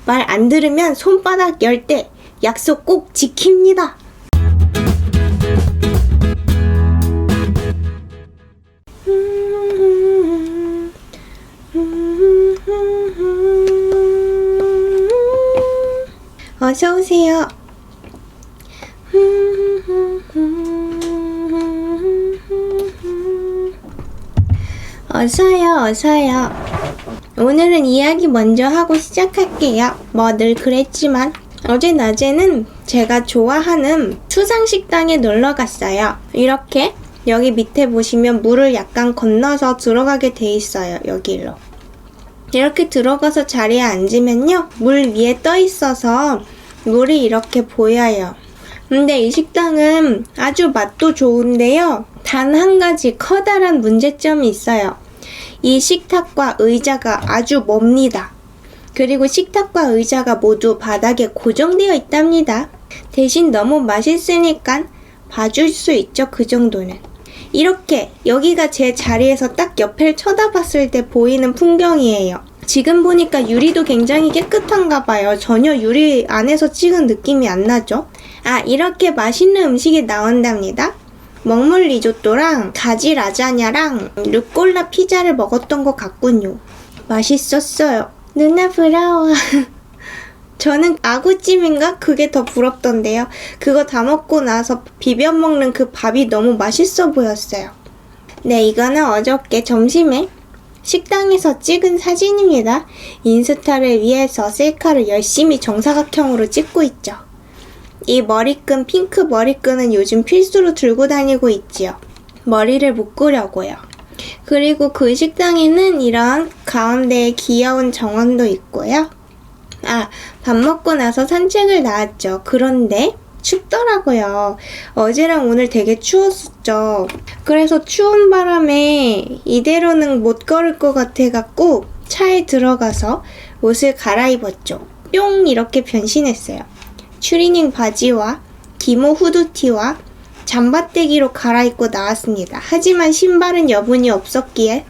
말 안 들으면 손바닥 열 때 약속 꼭 지킵니다. 어서오세요. 어서요. 오늘은 이야기 먼저 하고 시작할게요. 뭐 늘 그랬지만 어제 낮에는 제가 좋아하는 수상식당에 놀러 갔어요. 이렇게 여기 밑에 보시면 물을 약간 건너서 들어가게 돼 있어요. 여기로. 이렇게 들어가서 자리에 앉으면요. 물 위에 떠 있어서 물이 이렇게 보여요. 근데 이 식당은 아주 맛도 좋은데요. 단 한 가지 커다란 문제점이 있어요. 이 식탁과 의자가 아주 멉니다. 그리고 식탁과 의자가 모두 바닥에 고정되어 있답니다. 대신 너무 맛있으니까 봐줄 수 있죠. 그 정도는. 이렇게 여기가 제 자리에서 딱 옆을 쳐다봤을 때 보이는 풍경이에요. 지금 보니까 유리도 굉장히 깨끗한가 봐요. 전혀 유리 안에서 찍은 느낌이 안 나죠? 아, 이렇게 맛있는 음식이 나온답니다. 먹물 리조또랑 가지 라자냐랑 루꼴라 피자를 먹었던 것 같군요. 맛있었어요. 누나 부러워. 저는 아구찜인가? 그게 더 부럽던데요. 그거 다 먹고 나서 비벼 먹는 그 밥이 너무 맛있어 보였어요. 네, 이거는 어저께 점심에 식당에서 찍은 사진입니다. 인스타를 위해서 셀카를 열심히 정사각형으로 찍고 있죠. 이 머리끈, 핑크 머리끈은 요즘 필수로 들고 다니고 있지요. 머리를 묶으려고요. 그리고 그 식당에는 이런 가운데에 귀여운 정원도 있고요. 아, 밥 먹고 나서 산책을 나왔죠. 그런데 춥더라고요. 어제랑 오늘 되게 추웠었죠. 그래서 추운 바람에 이대로는 못 걸을 것 같아갖고 차에 들어가서 옷을 갈아입었죠. 뿅 이렇게 변신했어요. 추리닝 바지와 기모 후드티와 잠바떼기로 갈아입고 나왔습니다. 하지만 신발은 여분이 없었기에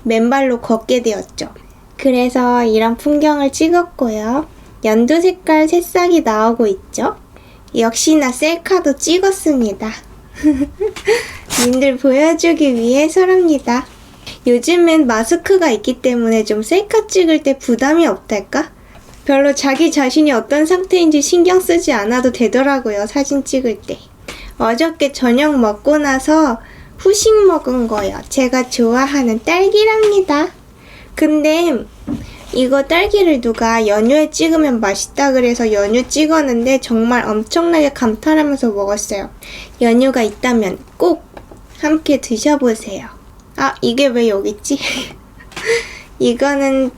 맨발로 걷게 되었죠. 그래서 이런 풍경을 찍었고요. 연두 색깔 새싹이 나오고 있죠. 역시나 셀카도 찍었습니다. 님들 보여주기 위해서랍니다. 요즘엔 마스크가 있기 때문에 좀 셀카 찍을 때 부담이 없달까? 별로 자기 자신이 어떤 상태인지 신경 쓰지 않아도 되더라고요. 사진 찍을 때. 어저께 저녁 먹고 나서 후식 먹은 거요. 제가 좋아하는 딸기랍니다. 근데 이거 딸기를 누가 연유에 찍으면 맛있다 그래서 연유 찍었는데 정말 엄청나게 감탄하면서 먹었어요. 연유가 있다면 꼭 함께 드셔보세요. 아, 이게 왜 여기 있지? 이거는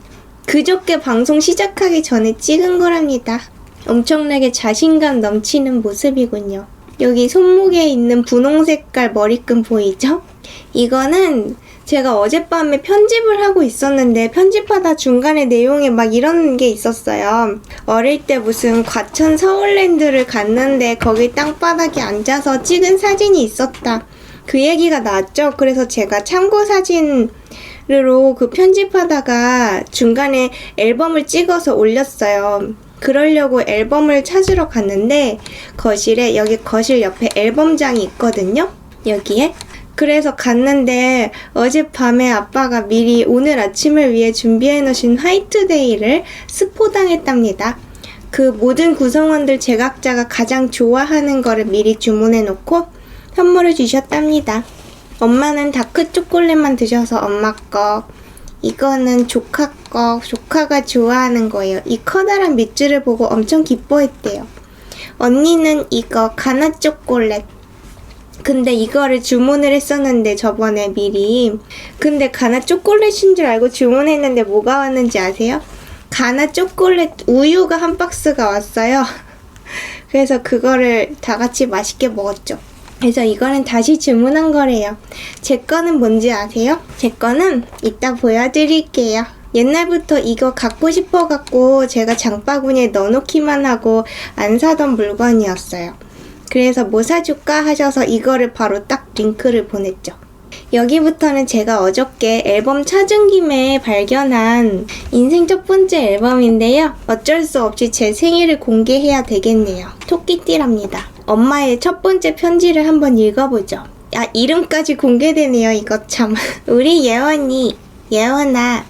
그저께 방송 시작하기 전에 찍은 거랍니다. 엄청나게 자신감 넘치는 모습이군요. 여기 손목에 있는 분홍 색깔 머리끈 보이죠? 이거는 제가 어젯밤에 편집을 하고 있었는데 편집하다 중간에 내용에 막 이런 게 있었어요. 어릴 때 무슨 과천 서울랜드를 갔는데 거기 땅바닥에 앉아서 찍은 사진이 있었다. 그 얘기가 나왔죠. 그래서 제가 참고 사진으로 그 편집하다가 중간에 앨범을 찍어서 올렸어요. 그러려고 앨범을 찾으러 갔는데 거실에 여기 거실 옆에 앨범장이 있거든요. 여기에. 그래서 갔는데 어젯밤에 아빠가 미리 오늘 아침을 위해 준비해 놓으신 화이트데이를 스포당했답니다. 그 모든 구성원들 제작자가 가장 좋아하는 거를 미리 주문해 놓고 선물을 주셨답니다. 엄마는 다크 초콜릿만 드셔서 엄마 거, 이거는 조카 거, 조카가 좋아하는 거예요. 이 커다란 밑줄을 보고 엄청 기뻐했대요. 언니는 이거 가나 초콜릿. 근데 이거를 주문을 했었는데 저번에 미리. 근데 가나 초콜릿인 줄 알고 주문했는데 뭐가 왔는지 아세요? 가나 초콜릿 우유가 한 박스가 왔어요. 그래서 그거를 다 같이 맛있게 먹었죠. 그래서 이거는 다시 주문한 거래요. 제 거는 뭔지 아세요? 제 거는 이따 보여드릴게요. 옛날부터 이거 갖고 싶어갖고 제가 장바구니에 넣어놓기만 하고 안 사던 물건이었어요. 그래서 뭐 사줄까 하셔서 이거를 바로 딱 링크를 보냈죠. 여기부터는 제가 어저께 앨범 찾은 김에 발견한 인생 첫 번째 앨범인데요. 어쩔 수 없이 제 생일을 공개해야 되겠네요. 토끼띠랍니다. 엄마의 첫 번째 편지를 한번 읽어보죠. 아, 이름까지 공개되네요. 이거 참. 우리 예원이, 예원아,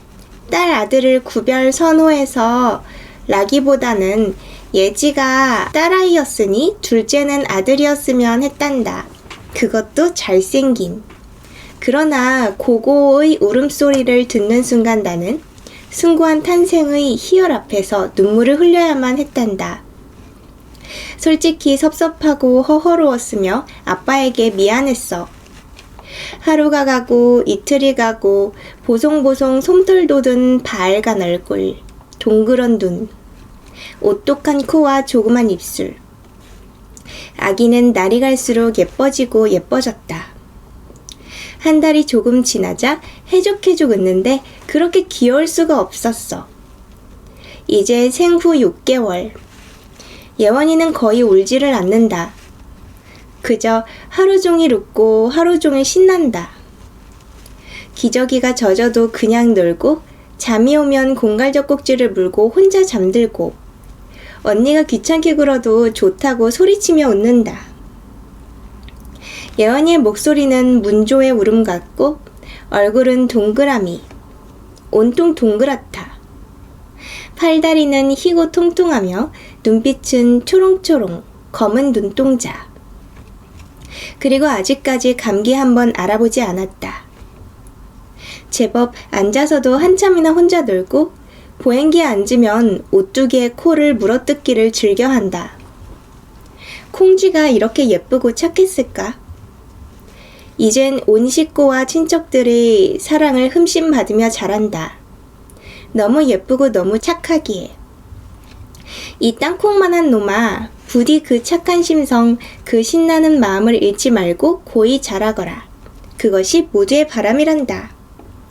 딸 아들을 구별 선호해서 라기보다는 예지가 딸아이였으니 둘째는 아들이었으면 했단다. 그것도 잘생긴. 그러나 고고의 울음소리를 듣는 순간 나는 숭고한 탄생의 희열 앞에서 눈물을 흘려야만 했단다. 솔직히 섭섭하고 허허로웠으며 아빠에게 미안했어. 하루가 가고 이틀이 가고 보송보송 솜털 돋은 바알간 얼굴, 동그란 눈, 오똑한 코와 조그만 입술. 아기는 날이 갈수록 예뻐지고 예뻐졌다. 한 달이 조금 지나자 해죽해죽 웃는데 그렇게 귀여울 수가 없었어. 이제 생후 6개월. 예원이는 거의 울지를 않는다. 그저 하루 종일 웃고 하루 종일 신난다. 기저귀가 젖어도 그냥 놀고 잠이 오면 공갈젖꼭지를 물고 혼자 잠들고 언니가 귀찮게 굴어도 좋다고 소리치며 웃는다. 예원이의 목소리는 문조의 울음 같고 얼굴은 동그라미, 온통 동그랗다. 팔다리는 희고 통통하며 눈빛은 초롱초롱, 검은 눈동자. 그리고 아직까지 감기 한번 알아보지 않았다. 제법 앉아서도 한참이나 혼자 놀고 보행기에 앉으면 오뚜기의 코를 물어뜯기를 즐겨한다. 콩쥐가 이렇게 예쁘고 착했을까? 이젠 온 식구와 친척들의 사랑을 흠씬 받으며 자란다. 너무 예쁘고 너무 착하기에. 이 땅콩만한 놈아, 부디 그 착한 심성, 그 신나는 마음을 잃지 말고 고이 자라거라. 그것이 모두의 바람이란다.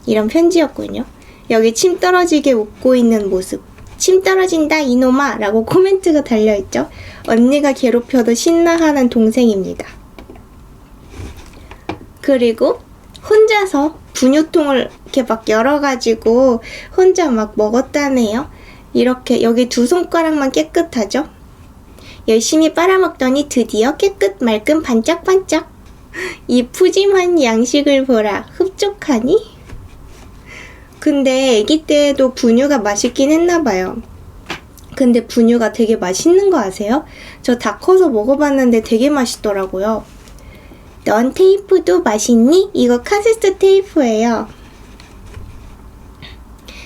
이런 편지였군요. 여기 침 떨어지게 웃고 있는 모습. 침 떨어진다 이놈아 라고 코멘트가 달려있죠. 언니가 괴롭혀도 신나하는 동생입니다. 그리고 혼자서 분유통을 이렇게 막 열어가지고 혼자 막 먹었다네요. 이렇게 여기 2손가락만 깨끗하죠? 열심히 빨아먹더니 드디어 깨끗 말끔 반짝반짝. 이 푸짐한 양식을 보라. 흡족하니? 근데 아기 때도 분유가 맛있긴 했나봐요. 근데 분유가 되게 맛있는 거 아세요? 저 다 커서 먹어봤는데 되게 맛있더라고요. 넌 테이프도 맛있니? 이거 카세트 테이프예요.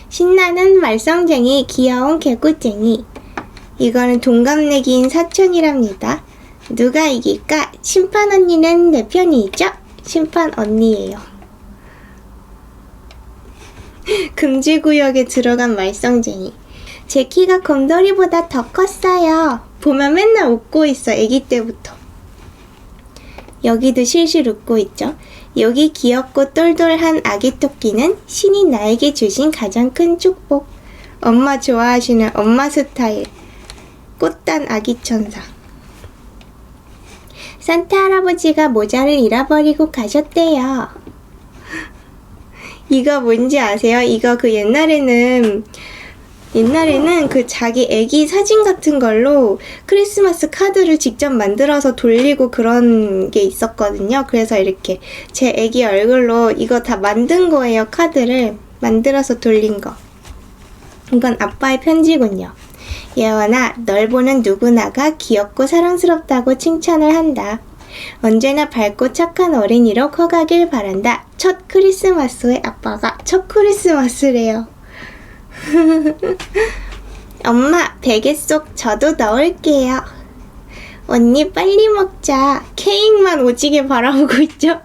신나는 말썽쟁이, 귀여운 개구쟁이. 이거는 동갑내기인 사촌이랍니다. 누가 이길까? 심판 언니는 내 편이죠? 심판 언니예요. 금지구역에 들어간 말썽쟁이. 제 키가 곰돌이보다 더 컸어요. 보면 맨날 웃고 있어, 아기 때부터. 여기도 실실 웃고 있죠. 여기 귀엽고 똘똘한 아기 토끼는 신이 나에게 주신 가장 큰 축복. 엄마 좋아하시는 엄마 스타일. 꽃단 아기 천사. 산타 할아버지가 모자를 잃어버리고 가셨대요. 이거 뭔지 아세요? 이거 그 옛날에는 그 자기 애기 사진 같은 걸로 크리스마스 카드를 직접 만들어서 돌리고 그런 게 있었거든요. 그래서 이렇게 제 애기 얼굴로 이거 다 만든 거예요. 카드를 만들어서 돌린 거. 이건 아빠의 편지군요. 예원아, 널 보는 누구나가 귀엽고 사랑스럽다고 칭찬을 한다. 언제나 밝고 착한 어린이로 커가길 바란다. 첫 크리스마스에 아빠가 첫 크리스마스래요. 엄마, 베개 속 저도 넣을게요. 언니 빨리 먹자. 케이크만 오지게 바라보고 있죠?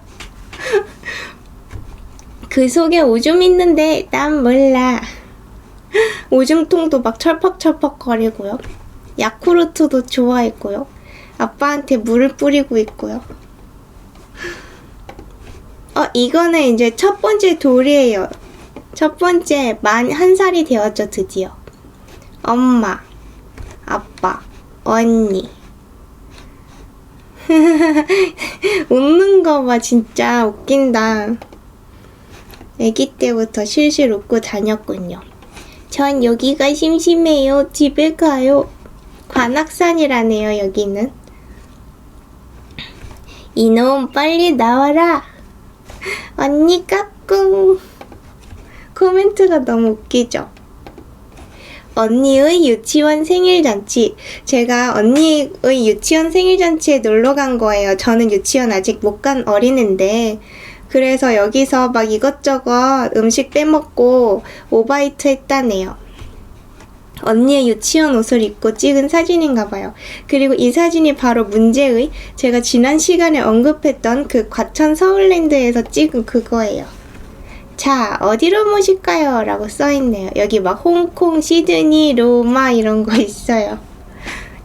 그 속에 오줌 있는데 난 몰라. 오줌통도 막 철퍽철퍽 거리고요. 야쿠르트도 좋아했고요. 아빠한테 물을 뿌리고 있고요. 이거는 이제 첫 번째 돌이에요. 첫 번째 만 1살이 되었죠, 드디어. 엄마, 아빠, 언니. 웃는 거 봐, 진짜 웃긴다. 아기 때부터 실실 웃고 다녔군요. 전 여기가 심심해요. 집에 가요. 관악산이라네요, 여기는. 이놈 빨리 나와라. 언니 까꿍. 코멘트가 너무 웃기죠? 언니의 유치원 생일잔치. 제가 언니의 유치원 생일잔치에 놀러 간 거예요. 저는 유치원 아직 못 간 어린애인데. 그래서 여기서 막 이것저것 음식 빼먹고 오바이트 했다네요. 언니의 유치원 옷을 입고 찍은 사진인가 봐요. 그리고 이 사진이 바로 문제의 제가 지난 시간에 언급했던 그 과천 서울랜드에서 찍은 그거예요. 자, 어디로 모실까요? 라고 써있네요. 여기 막 홍콩, 시드니, 로마 이런 거 있어요.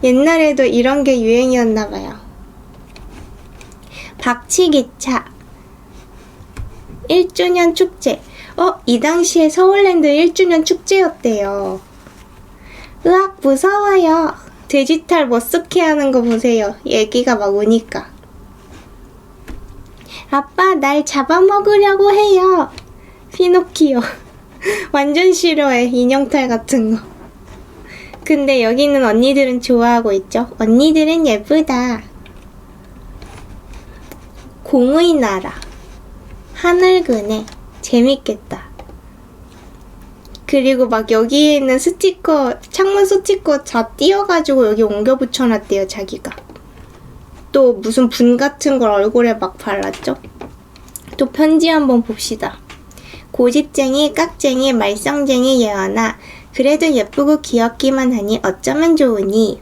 옛날에도 이런 게 유행이었나 봐요. 박치기차 1주년 축제. 이 당시에 서울랜드 1주년 축제였대요. 으악, 무서워요. 돼지탈 머쓱해 하는 거 보세요. 애기가 막 우니까. 아빠, 날 잡아먹으려고 해요. 피노키오. 완전 싫어해, 인형탈 같은 거. 근데 여기는 언니들은 좋아하고 있죠. 언니들은 예쁘다. 공의 나라. 하늘그네. 재밌겠다. 그리고 막 여기에 있는 스티커, 창문 스티커 다 띄어가지고 여기 옮겨 붙여놨대요, 자기가. 또 무슨 분 같은 걸 얼굴에 막 발랐죠? 또 편지 한번 봅시다. 고집쟁이, 깍쟁이, 말썽쟁이 예언아. 그래도 예쁘고 귀엽기만 하니 어쩌면 좋으니.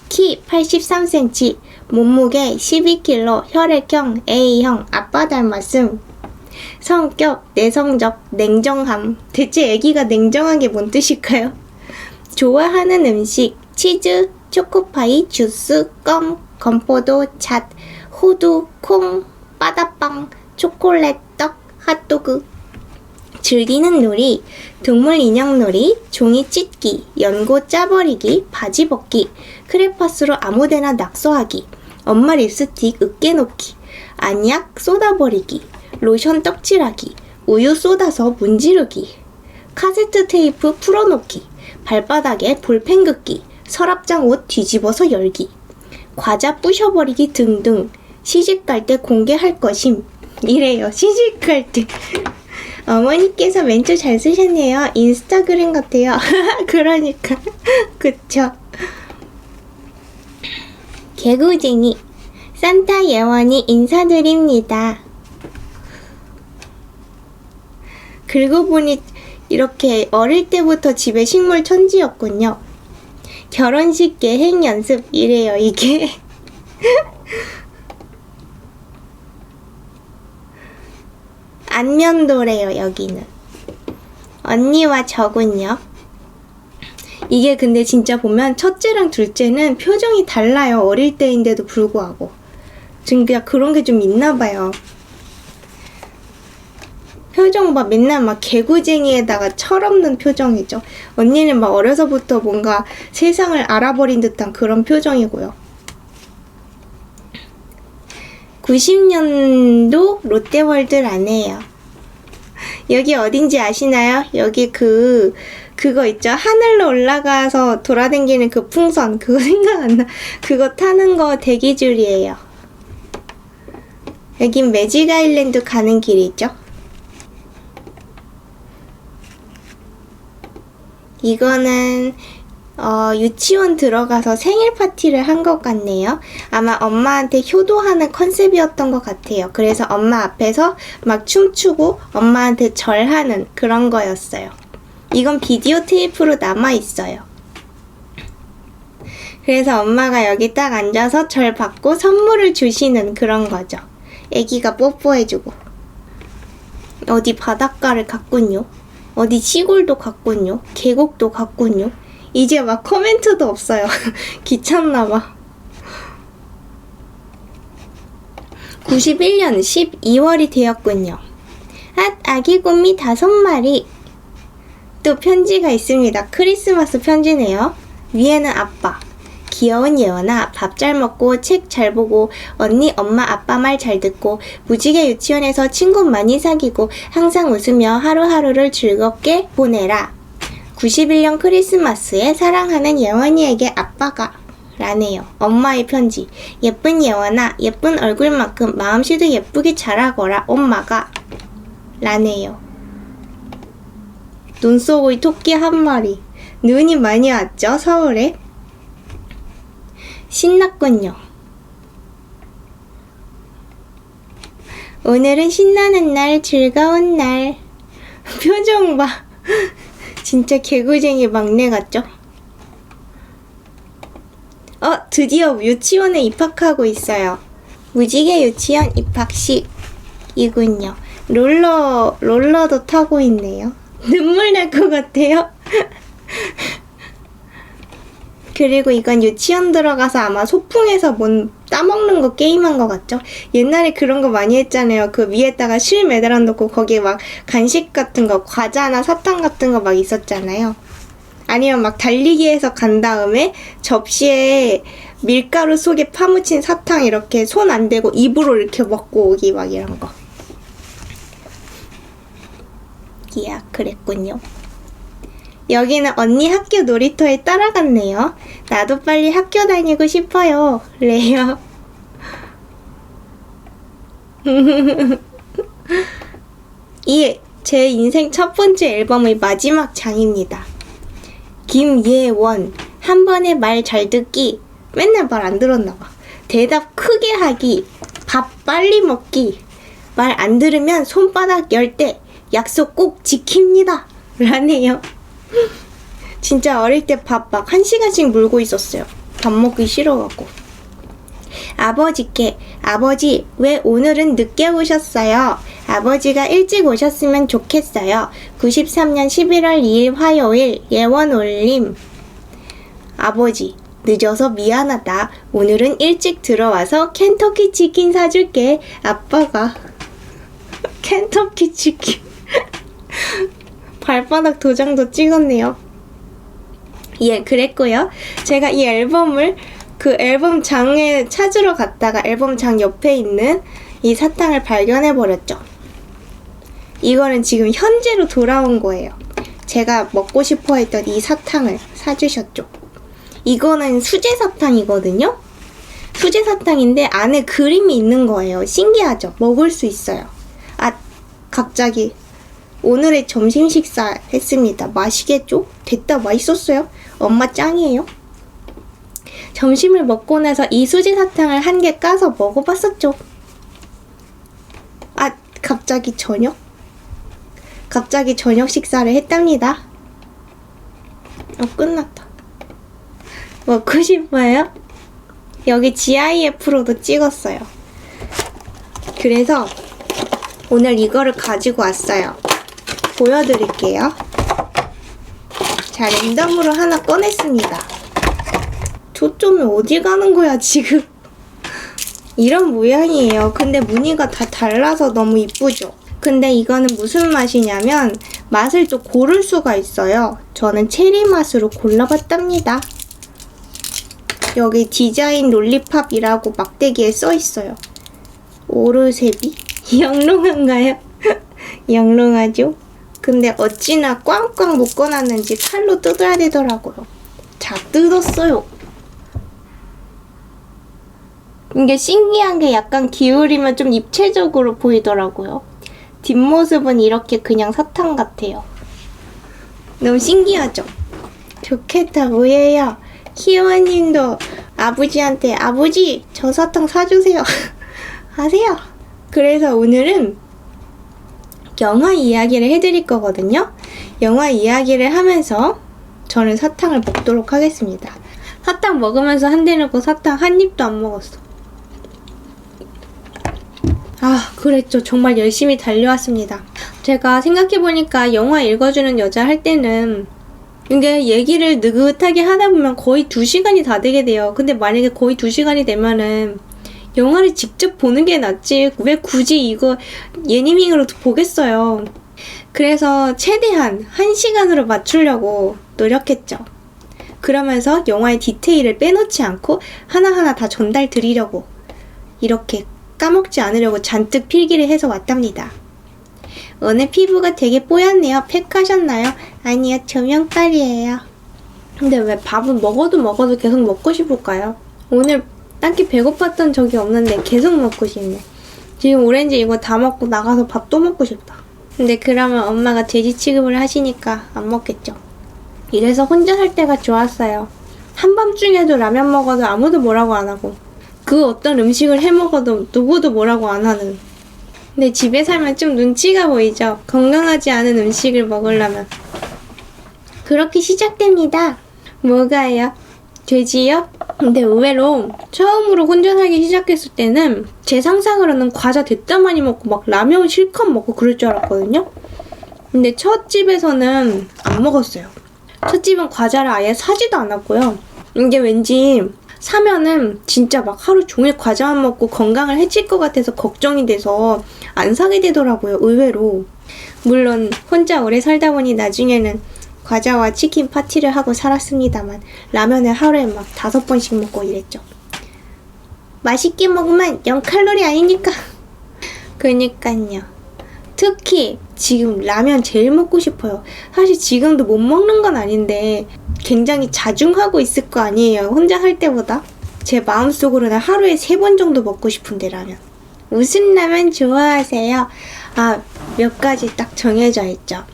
키 83cm, 몸무게 12kg, 혈액형 A형, 아빠 닮았음. 성격, 내성적, 냉정함. 대체 애기가 냉정한 게 뭔 뜻일까요? 좋아하는 음식, 치즈, 초코파이, 주스, 껌, 건포도, 잣, 호두, 콩, 바다빵, 초콜릿, 떡, 핫도그. 즐기는 놀이, 동물 인형 놀이, 종이 찢기, 연고 짜버리기, 바지 벗기, 크레파스로 아무데나 낙서하기, 엄마 립스틱 으깨 놓기, 안약 쏟아버리기, 로션 떡칠하기, 우유 쏟아서 문지르기, 카세트 테이프 풀어놓기, 발바닥에 볼펜 긋기, 서랍장 옷 뒤집어서 열기, 과자 부셔버리기 등등. 시집갈 때 공개할 것임. 이래요, 시집갈 때. 어머니께서 멘트 잘 쓰셨네요. 인스타그램 같아요. 그러니까. 그쵸. 개구쟁이. 산타 예원이 인사드립니다. 그러고 보니 이렇게 어릴 때부터 집에 식물 천지였군요. 결혼식 계획 연습 이래요, 이게. 안면도래요, 여기는. 언니와 저군요. 이게 근데 진짜 보면 첫째랑 둘째는 표정이 달라요. 어릴 때인데도 불구하고. 그냥 그런 게 좀 있나 봐요. 표정 막 맨날 막 개구쟁이에다가 철없는 표정이죠. 언니는 막 어려서부터 뭔가 세상을 알아버린 듯한 그런 표정이고요. 90년도 롯데월드라네요. 여기 어딘지 아시나요? 여기 그거 있죠? 하늘로 올라가서 돌아다니는 그 풍선. 그거 생각 안 나. 그거 타는 거 대기줄이에요. 여긴 매직 아일랜드 가는 길이죠. 이거는 유치원 들어가서 생일 파티를 한 것 같네요. 아마 엄마한테 효도하는 컨셉이었던 것 같아요. 그래서 엄마 앞에서 막 춤추고 엄마한테 절하는 그런 거였어요. 이건 비디오 테이프로 남아있어요. 그래서 엄마가 여기 딱 앉아서 절 받고 선물을 주시는 그런 거죠. 애기가 뽀뽀해주고. 어디 바닷가를 갔군요. 어디 시골도 갔군요. 계곡도 갔군요. 이제 막 코멘트도 없어요. 귀찮나봐. 91년 12월이 되었군요. 아기 곰미 5마리. 또 편지가 있습니다. 크리스마스 편지네요. 위에는 아빠, 귀여운 예원아, 밥 잘 먹고 책 잘 보고 언니, 엄마, 아빠 말 잘 듣고 무지개 유치원에서 친구 많이 사귀고 항상 웃으며 하루하루를 즐겁게 보내라. 91년 크리스마스에 사랑하는 예원이에게 아빠가 라네요. 엄마의 편지. 예쁜 예원아, 예쁜 얼굴만큼 마음씨도 예쁘게 자라거라. 엄마가 라네요. 눈 속의 토끼 한 마리. 눈이 많이 왔죠, 서울에? 신났군요. 오늘은 신나는 날, 즐거운 날. 표정 봐. 진짜 개구쟁이 막내 같죠? 드디어 유치원에 입학하고 있어요. 무지개 유치원 입학식이군요. 롤러도 타고 있네요. 눈물 날 것 같아요. 그리고 이건 유치원 들어가서 아마 소풍에서 뭔 따먹는 거 게임한 것 같죠? 옛날에 그런 거 많이 했잖아요. 그 위에다가 실 매달아 놓고 거기에 막 간식 같은 거, 과자나 사탕 같은 거 막 있었잖아요. 아니면 막 달리기해서 간 다음에 접시에 밀가루 속에 파묻힌 사탕 이렇게 손 안 대고 입으로 이렇게 먹고 오기 막 이런 거. 이야, 그랬군요. 여기는 언니 학교 놀이터에 따라갔네요. 나도 빨리 학교 다니고 싶어요. 레요. 이 제 인생 첫 번째 앨범의 마지막 장입니다. 김예원. 한 번에 말 잘 듣기. 맨날 말 안 들었나 봐. 대답 크게 하기. 밥 빨리 먹기. 말 안 들으면 손바닥 열 때 약속 꼭 지킵니다. 라네요. 진짜 어릴 때 밥 막 1시간씩 물고 있었어요. 밥 먹기 싫어갖고. 아버지께, 아버지, 왜 오늘은 늦게 오셨어요? 아버지가 일찍 오셨으면 좋겠어요. 93년 11월 2일 화요일 예원 올림. 아버지, 늦어서 미안하다. 오늘은 일찍 들어와서 켄터키 치킨 사줄게. 아빠가 켄터키 치킨. 발바닥 도장도 찍었네요. 예, 그랬고요. 제가 이 앨범을 그 앨범 장에 찾으러 갔다가 앨범 장 옆에 있는 이 사탕을 발견해버렸죠. 이거는 지금 현재로 돌아온 거예요. 제가 먹고 싶어 했던 이 사탕을 사주셨죠. 이거는 수제 사탕이거든요. 수제 사탕인데 안에 그림이 있는 거예요. 신기하죠? 먹을 수 있어요. 갑자기 오늘의 점심 식사 했습니다. 맛있겠죠? 됐다, 맛있었어요. 엄마 짱이에요. 점심을 먹고 나서 이 수지 사탕을 한 개 까서 먹어봤었죠. 갑자기 저녁? 갑자기 저녁 식사를 했답니다. 끝났다. 먹고 싶어요? 여기 GIF로도 찍었어요. 그래서 오늘 이거를 가지고 왔어요. 보여드릴게요. 자, 랜덤으로 하나 꺼냈습니다. 초점이 어디 가는 거야, 지금? 이런 모양이에요. 근데 무늬가 다 달라서 너무 이쁘죠? 근데 이거는 무슨 맛이냐면 맛을 또 고를 수가 있어요. 저는 체리 맛으로 골라봤답니다. 여기 디자인 롤리팝이라고 막대기에 써있어요. 오르세비? 영롱한가요? 영롱하죠? 근데 어찌나 꽝꽝 묶어놨는지 칼로 뜯어야 되더라고요. 자, 뜯었어요. 이게 신기한 게 약간 기울이면 좀 입체적으로 보이더라고요. 뒷모습은 이렇게 그냥 사탕 같아요. 너무 신기하죠? 좋겠다, 뭐예요? 키워님도 아버지한테 아버지, 저 사탕 사주세요. 하세요. 그래서 오늘은 영화 이야기를 해드릴 거거든요. 영화 이야기를 하면서 저는 사탕을 먹도록 하겠습니다. 사탕 먹으면서 한 대 놓고 사탕 한 입도 안 먹었어. 그랬죠. 정말 열심히 달려왔습니다. 제가 생각해보니까 영화 읽어주는 여자 할 때는 이게 얘기를 느긋하게 하다 보면 거의 2시간이 다 되게 돼요. 근데 만약에 거의 2시간이 되면은 영화를 직접 보는 게 낫지 왜 굳이 이거 예니밍으로 보겠어요. 그래서 최대한 1시간으로 맞추려고 노력했죠. 그러면서 영화의 디테일을 빼놓지 않고 하나하나 다 전달 드리려고 이렇게 까먹지 않으려고 잔뜩 필기를 해서 왔답니다. 오늘 피부가 되게 뽀얗네요. 팩하셨나요? 아니요, 조명빨이에요. 근데 왜 밥은 먹어도 계속 먹고 싶을까요? 오늘 딱히 배고팠던 적이 없는데 계속 먹고 싶네. 지금 오렌지 이거 다 먹고 나가서 밥 또 먹고 싶다. 근데 그러면 엄마가 돼지 취급을 하시니까 안 먹겠죠. 이래서 혼자 살 때가 좋았어요. 한밤중에도 라면 먹어도 아무도 뭐라고 안 하고 그 어떤 음식을 해 먹어도 누구도 뭐라고 안 하는. 근데 집에 살면 좀 눈치가 보이죠. 건강하지 않은 음식을 먹으려면. 그렇게 시작됩니다. 뭐가요? 돼지요? 근데 의외로 처음으로 혼자 살기 시작했을 때는 제 상상으로는 과자 됐다 많이 먹고 막 라면 실컷 먹고 그럴 줄 알았거든요. 근데 첫 집에서는 안 먹었어요. 첫 집은 과자를 아예 사지도 않았고요. 이게 왠지 사면은 진짜 막 하루 종일 과자만 먹고 건강을 해칠 것 같아서 걱정이 돼서 안 사게 되더라고요. 의외로. 물론 혼자 오래 살다 보니 나중에는 과자와 치킨 파티를 하고 살았습니다만 라면을 하루에 막 5번씩 먹고 이랬죠. 맛있게 먹으면 0칼로리 아니니까. 그니까요. 특히 지금 라면 제일 먹고 싶어요. 사실 지금도 못 먹는 건 아닌데 굉장히 자중하고 있을 거 아니에요. 혼자 살 때보다. 제 마음속으로는 하루에 3번 정도 먹고 싶은데 라면. 무슨 라면 좋아하세요? 몇 가지 딱 정해져 있죠.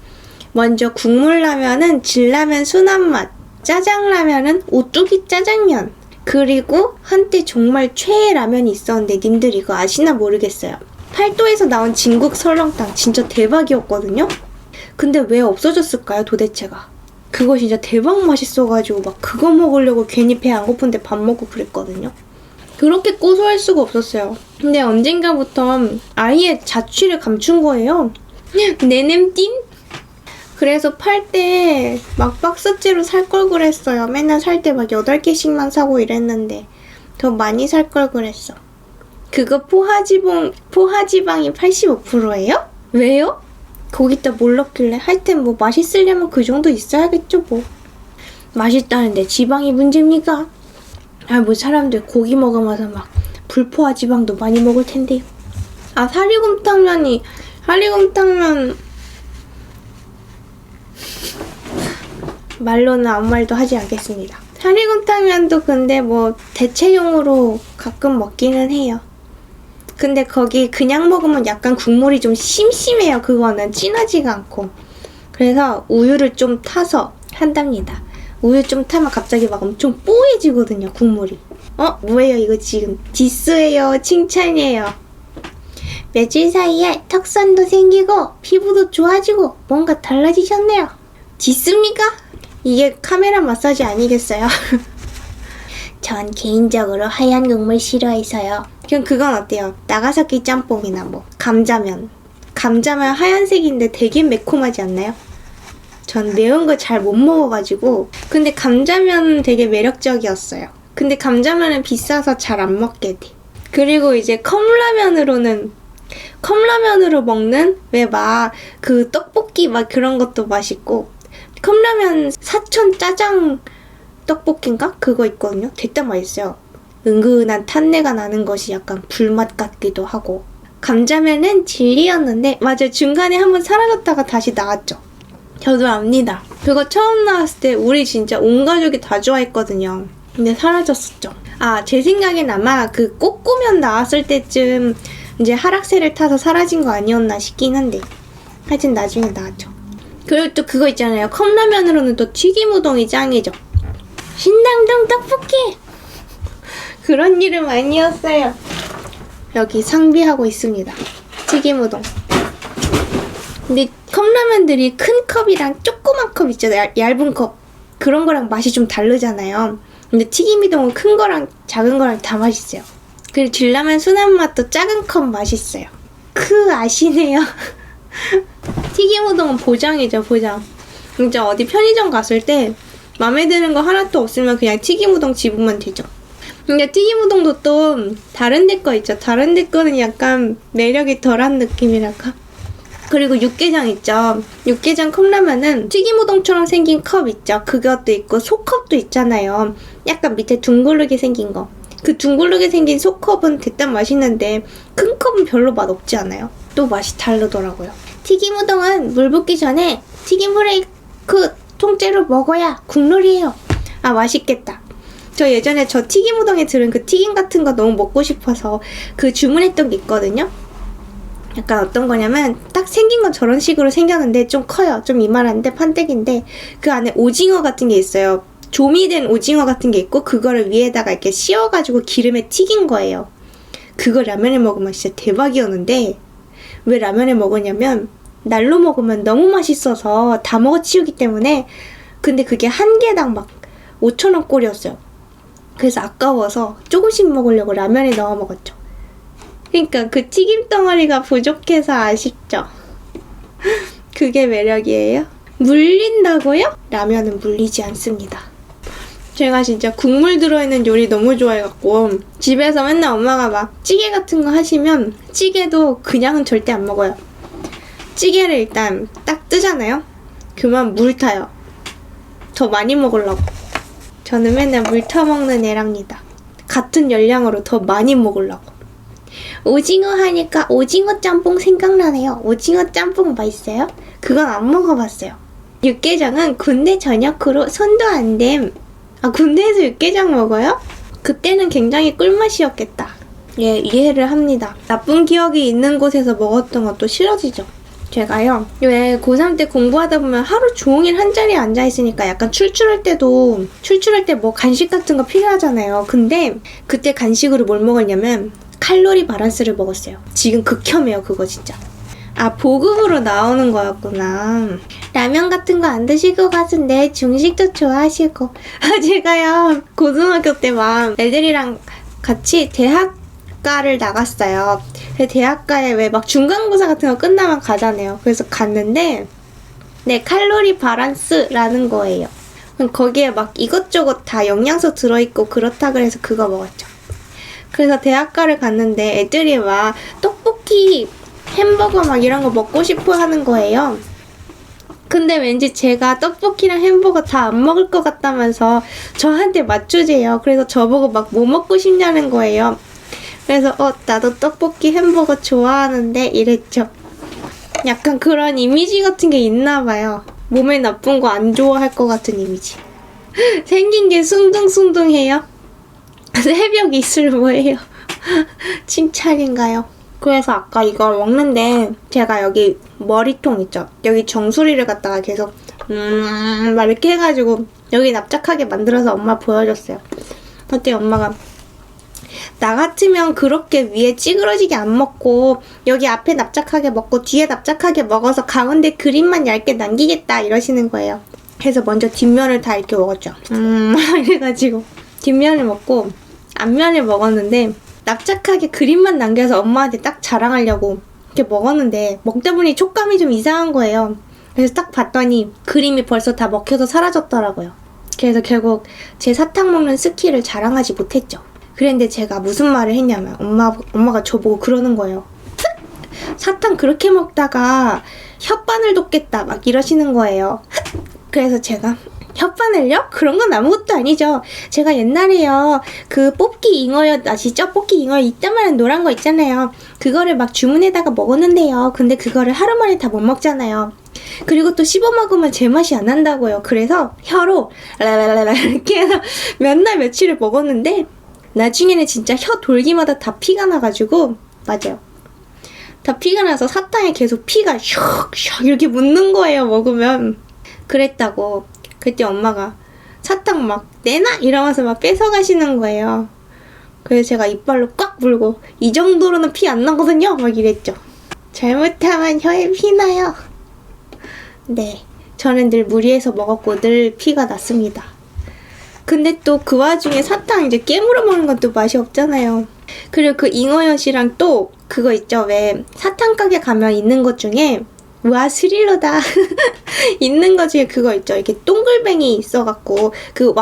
먼저 국물라면은 진라면 순한맛, 짜장라면은 오뚜기 짜장면, 그리고 한때 정말 최애 라면이 있었는데 님들 이거 아시나 모르겠어요. 팔도에서 나온 진국 설렁탕 진짜 대박이었거든요? 근데 왜 없어졌을까요 도대체가? 그거 진짜 대박 맛있어가지고 막 그거 먹으려고 괜히 배 안 고픈데 밥 먹고 그랬거든요. 그렇게 고소할 수가 없었어요. 근데 언젠가부터 아예 자취를 감춘 거예요. 내냄띵? 그래서 팔 때 막 박스째로 살 걸 그랬어요. 맨날 살 때 막 8개씩만 사고 이랬는데 더 많이 살 걸 그랬어. 그거 포화지방이 85%예요? 왜요? 거기다 뭘 넣길래? 하여튼 뭐 맛있으려면 그 정도 있어야겠죠 뭐. 맛있다는데 지방이 문제입니까? 뭐 사람들 고기 먹으면서 막 불포화지방도 많이 먹을 텐데요. 사리곰탕면 말로는 아무 말도 하지 않겠습니다. 사리곰탕면도 근데 뭐 대체용으로 가끔 먹기는 해요. 근데 거기 그냥 먹으면 약간 국물이 좀 심심해요. 그거는 진하지가 않고. 그래서 우유를 좀 타서 한답니다. 우유 좀 타면 갑자기 막 엄청 뽀해지거든요, 국물이. 뭐예요 이거 지금? 디스예요? 칭찬이에요? 며칠 사이에 턱선도 생기고 피부도 좋아지고 뭔가 달라지셨네요. 디스입니까? 이게 카메라 마사지 아니겠어요? 전 개인적으로 하얀 국물 싫어해서요. 그럼 그건 어때요? 나가사키 짬뽕이나 뭐 감자면 하얀색인데 되게 매콤하지 않나요? 전 매운 거 잘 못 먹어가지고. 근데 감자면 되게 매력적이었어요. 근데 감자면은 비싸서 잘 안 먹게 돼. 그리고 이제 컵라면으로 먹는 왜 막 그 떡볶이 막 그런 것도 맛있고, 컵라면 사천 짜장 떡볶이인가? 그거 있거든요. 됐다 맛있어요. 은근한 탄내가 나는 것이 약간 불맛 같기도 하고. 감자면은 진리였는데 맞아요. 중간에 한번 사라졌다가 다시 나왔죠. 저도 압니다. 그거 처음 나왔을 때 우리 진짜 온 가족이 다 좋아했거든요. 근데 사라졌었죠. 제 생각엔 아마 그 꼬꼬면 나왔을 때쯤 이제 하락세를 타서 사라진 거 아니었나 싶긴 한데 하여튼 나중에 나왔죠. 그리고 또 그거 있잖아요. 컵라면으로는 또 튀김우동이 짱이죠. 신당동 떡볶이! 그런 이름 아니었어요. 여기 상비하고 있습니다. 튀김우동. 근데 컵라면들이 큰 컵이랑 조그만 컵 있잖아요. 얇은 컵. 그런 거랑 맛이 좀 다르잖아요. 근데 튀김우동은 큰 거랑 작은 거랑 다 맛있어요. 그리고 진라면 순한 맛도 작은 컵 맛있어요. 아시네요. 튀김우동은 보장이죠, 보장. 진짜 어디 편의점 갔을 때 마음에 드는 거 하나도 없으면 그냥 튀김우동 집으면 되죠. 근데 튀김우동도 또 다른 데 거 있죠. 다른 데 거는 약간 매력이 덜한 느낌이랄까? 그리고 육개장 있죠. 육개장 컵라면은 튀김우동처럼 생긴 컵 있죠. 그것도 있고 소컵도 있잖아요. 약간 밑에 둥글게 생긴 거. 그 둥글게 생긴 소컵은 대단 맛있는데 큰 컵은 별로 맛없지 않아요? 또 맛이 다르더라고요. 튀김우동은 물 붓기 전에 튀김 후레이크 통째로 먹어야 국룰이에요. 아, 맛있겠다. 저 예전에 저 튀김우동에 들은 그 튀김 같은 거 너무 먹고 싶어서 그 주문했던 게 있거든요. 약간 어떤 거냐면 딱 생긴 건 저런 식으로 생겼는데 좀 커요. 좀 이만한데 판때기인데 그 안에 오징어 같은 게 있어요. 조미된 오징어 같은 게 있고 그거를 위에다가 이렇게 씌워가지고 기름에 튀긴 거예요. 그거 라면에 먹으면 진짜 대박이었는데 왜 라면에 먹으냐면 날로 먹으면 너무 맛있어서 다 먹어치우기 때문에. 근데 그게 한 개당 막 5,000원 꼴이었어요. 그래서 아까워서 조금씩 먹으려고 라면에 넣어 먹었죠. 그러니까 그 튀김 덩어리가 부족해서 아쉽죠. 그게 매력이에요. 물린다고요? 라면은 물리지 않습니다. 제가 진짜 국물 들어있는 요리 너무 좋아해갖고 집에서 맨날 엄마가 막 찌개 같은 거 하시면 찌개도 그냥은 절대 안 먹어요. 찌개를 일단 딱 뜨잖아요. 그만 물 타요. 더 많이 먹으려고. 저는 맨날 물 타먹는 애랍니다. 같은 열량으로 더 많이 먹으려고. 오징어 하니까 오징어 짬뽕 생각나네요. 오징어 짬뽕 맛있어요? 그건 안 먹어봤어요. 육개장은 군대 전역으로 손도 안 댐. 아, 군대에서 육개장 먹어요? 그때는 굉장히 꿀맛이었겠다. 예, 이해를 합니다. 나쁜 기억이 있는 곳에서 먹었던 것도 싫어지죠. 제가요, 왜 고3 때 공부하다 보면 하루 종일 한 자리에 앉아있으니까 약간 출출할 때 뭐 간식 같은 거 필요하잖아요. 근데 그때 간식으로 뭘 먹었냐면 칼로리 바란스를 먹었어요. 지금 극혐해요, 그거 진짜. 아, 보급으로 나오는 거였구나. 라면 같은 거 안 드시고 가는데 중식도 좋아하시고. 아, 제가요, 고등학교 때 막 애들이랑 같이 대학가를 나갔어요. 대학가에 왜 막 중간고사 같은 거 끝나면 가잖아요. 그래서 갔는데, 네, 칼로리 바란스라는 거예요. 거기에 막 이것저것 다 영양소 들어있고 그렇다 그래서 그거 먹었죠. 그래서 대학가를 갔는데 애들이 막 떡볶이, 햄버거 막 이런 거 먹고 싶어 하는 거예요. 근데 왠지 제가 떡볶이랑 햄버거 다 안 먹을 것 같다면서 저한테 맞추재요. 그래서 저보고 막 뭐 먹고 싶냐는 거예요. 그래서 나도 떡볶이, 햄버거 좋아하는데 이랬죠. 약간 그런 이미지 같은 게 있나 봐요. 몸에 나쁜 거 안 좋아할 것 같은 이미지. 생긴 게 숭둥숭둥해요. 새벽 이슬 뭐예요? 칭찬인가요? 그래서 아까 이걸 먹는데 제가 여기 머리통 있죠? 여기 정수리를 갖다가 계속 막 이렇게 해가지고 여기 납작하게 만들어서 엄마 보여줬어요. 그때 엄마가 나 같으면 그렇게 위에 찌그러지게 안 먹고 여기 앞에 납작하게 먹고 뒤에 납작하게 먹어서 가운데 그림만 얇게 남기겠다 이러시는 거예요. 그래서 먼저 뒷면을 다 이렇게 먹었죠. 이래가지고 뒷면을 먹고 앞면을 먹었는데 납작하게 그림만 남겨서 엄마한테 딱 자랑하려고 이렇게 먹었는데 먹다 보니 촉감이 좀 이상한 거예요. 그래서 딱 봤더니 그림이 벌써 다 먹혀서 사라졌더라고요. 그래서 결국 제 사탕 먹는 스킬을 자랑하지 못했죠. 그런데 제가 무슨 말을 했냐면 엄마가 저보고 그러는 거예요. 사탕 그렇게 먹다가 혓바늘 돋겠다 막 이러시는 거예요. 그래서 제가 혓바늘요? 그런 건 아무것도 아니죠. 제가 옛날에요 그 뽑기 잉어엿 아시죠? 뽑기 잉어엿 이따만한 노란 거 있잖아요. 그거를 막 주문에다가 먹었는데요. 근데 그거를 하루 만에 다 못 먹잖아요. 그리고 또 씹어 먹으면 제맛이 안 난다고요. 그래서 혀로 라라라라 이렇게 해서 몇 날 며칠을 먹었는데 나중에는 진짜 혀 돌기마다 다 피가 나가지고 맞아요. 다 피가 나서 사탕에 계속 피가 슉슉 이렇게 묻는 거예요. 먹으면. 그랬다고. 그때 엄마가 사탕 막 내놔 이러면서 막 뺏어가시는 거예요. 그래서 제가 이빨로 꽉 물고 이 정도로는 피 안 나거든요 막 이랬죠. 잘못하면 혀에 피 나요. 네, 저는 늘 무리해서 먹었고 늘 피가 났습니다. 근데 또 그 와중에 사탕 이제 깨물어 먹는 건 또 맛이 없잖아요. 그리고 그 잉어엿이랑 또 그거 있죠. 왜 사탕 가게 가면 있는 것 중에 와 스릴러다 있는 것 중에 그거 있죠. 이렇게 동글뱅이 있어갖고 그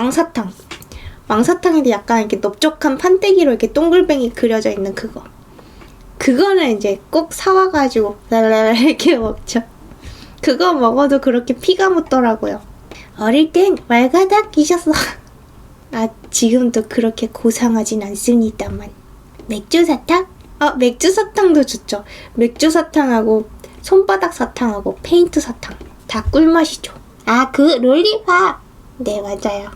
왕사탕인데 약간 이렇게 넓적한 판때기로 이렇게 동글뱅이 그려져 있는 그거. 그거는 이제 꼭 사와가지고 랄랄 이렇게 먹죠. 그거 먹어도 그렇게 피가 묻더라고요. 어릴 땐 말가닥 끼셨어. 아, 지금도 그렇게 고상하진 않습니다만. 맥주 사탕? 맥주 사탕도 좋죠. 맥주 사탕하고 손바닥 사탕하고 페인트 사탕 다 꿀맛이죠. 아, 그 롤리팝. 네, 맞아요.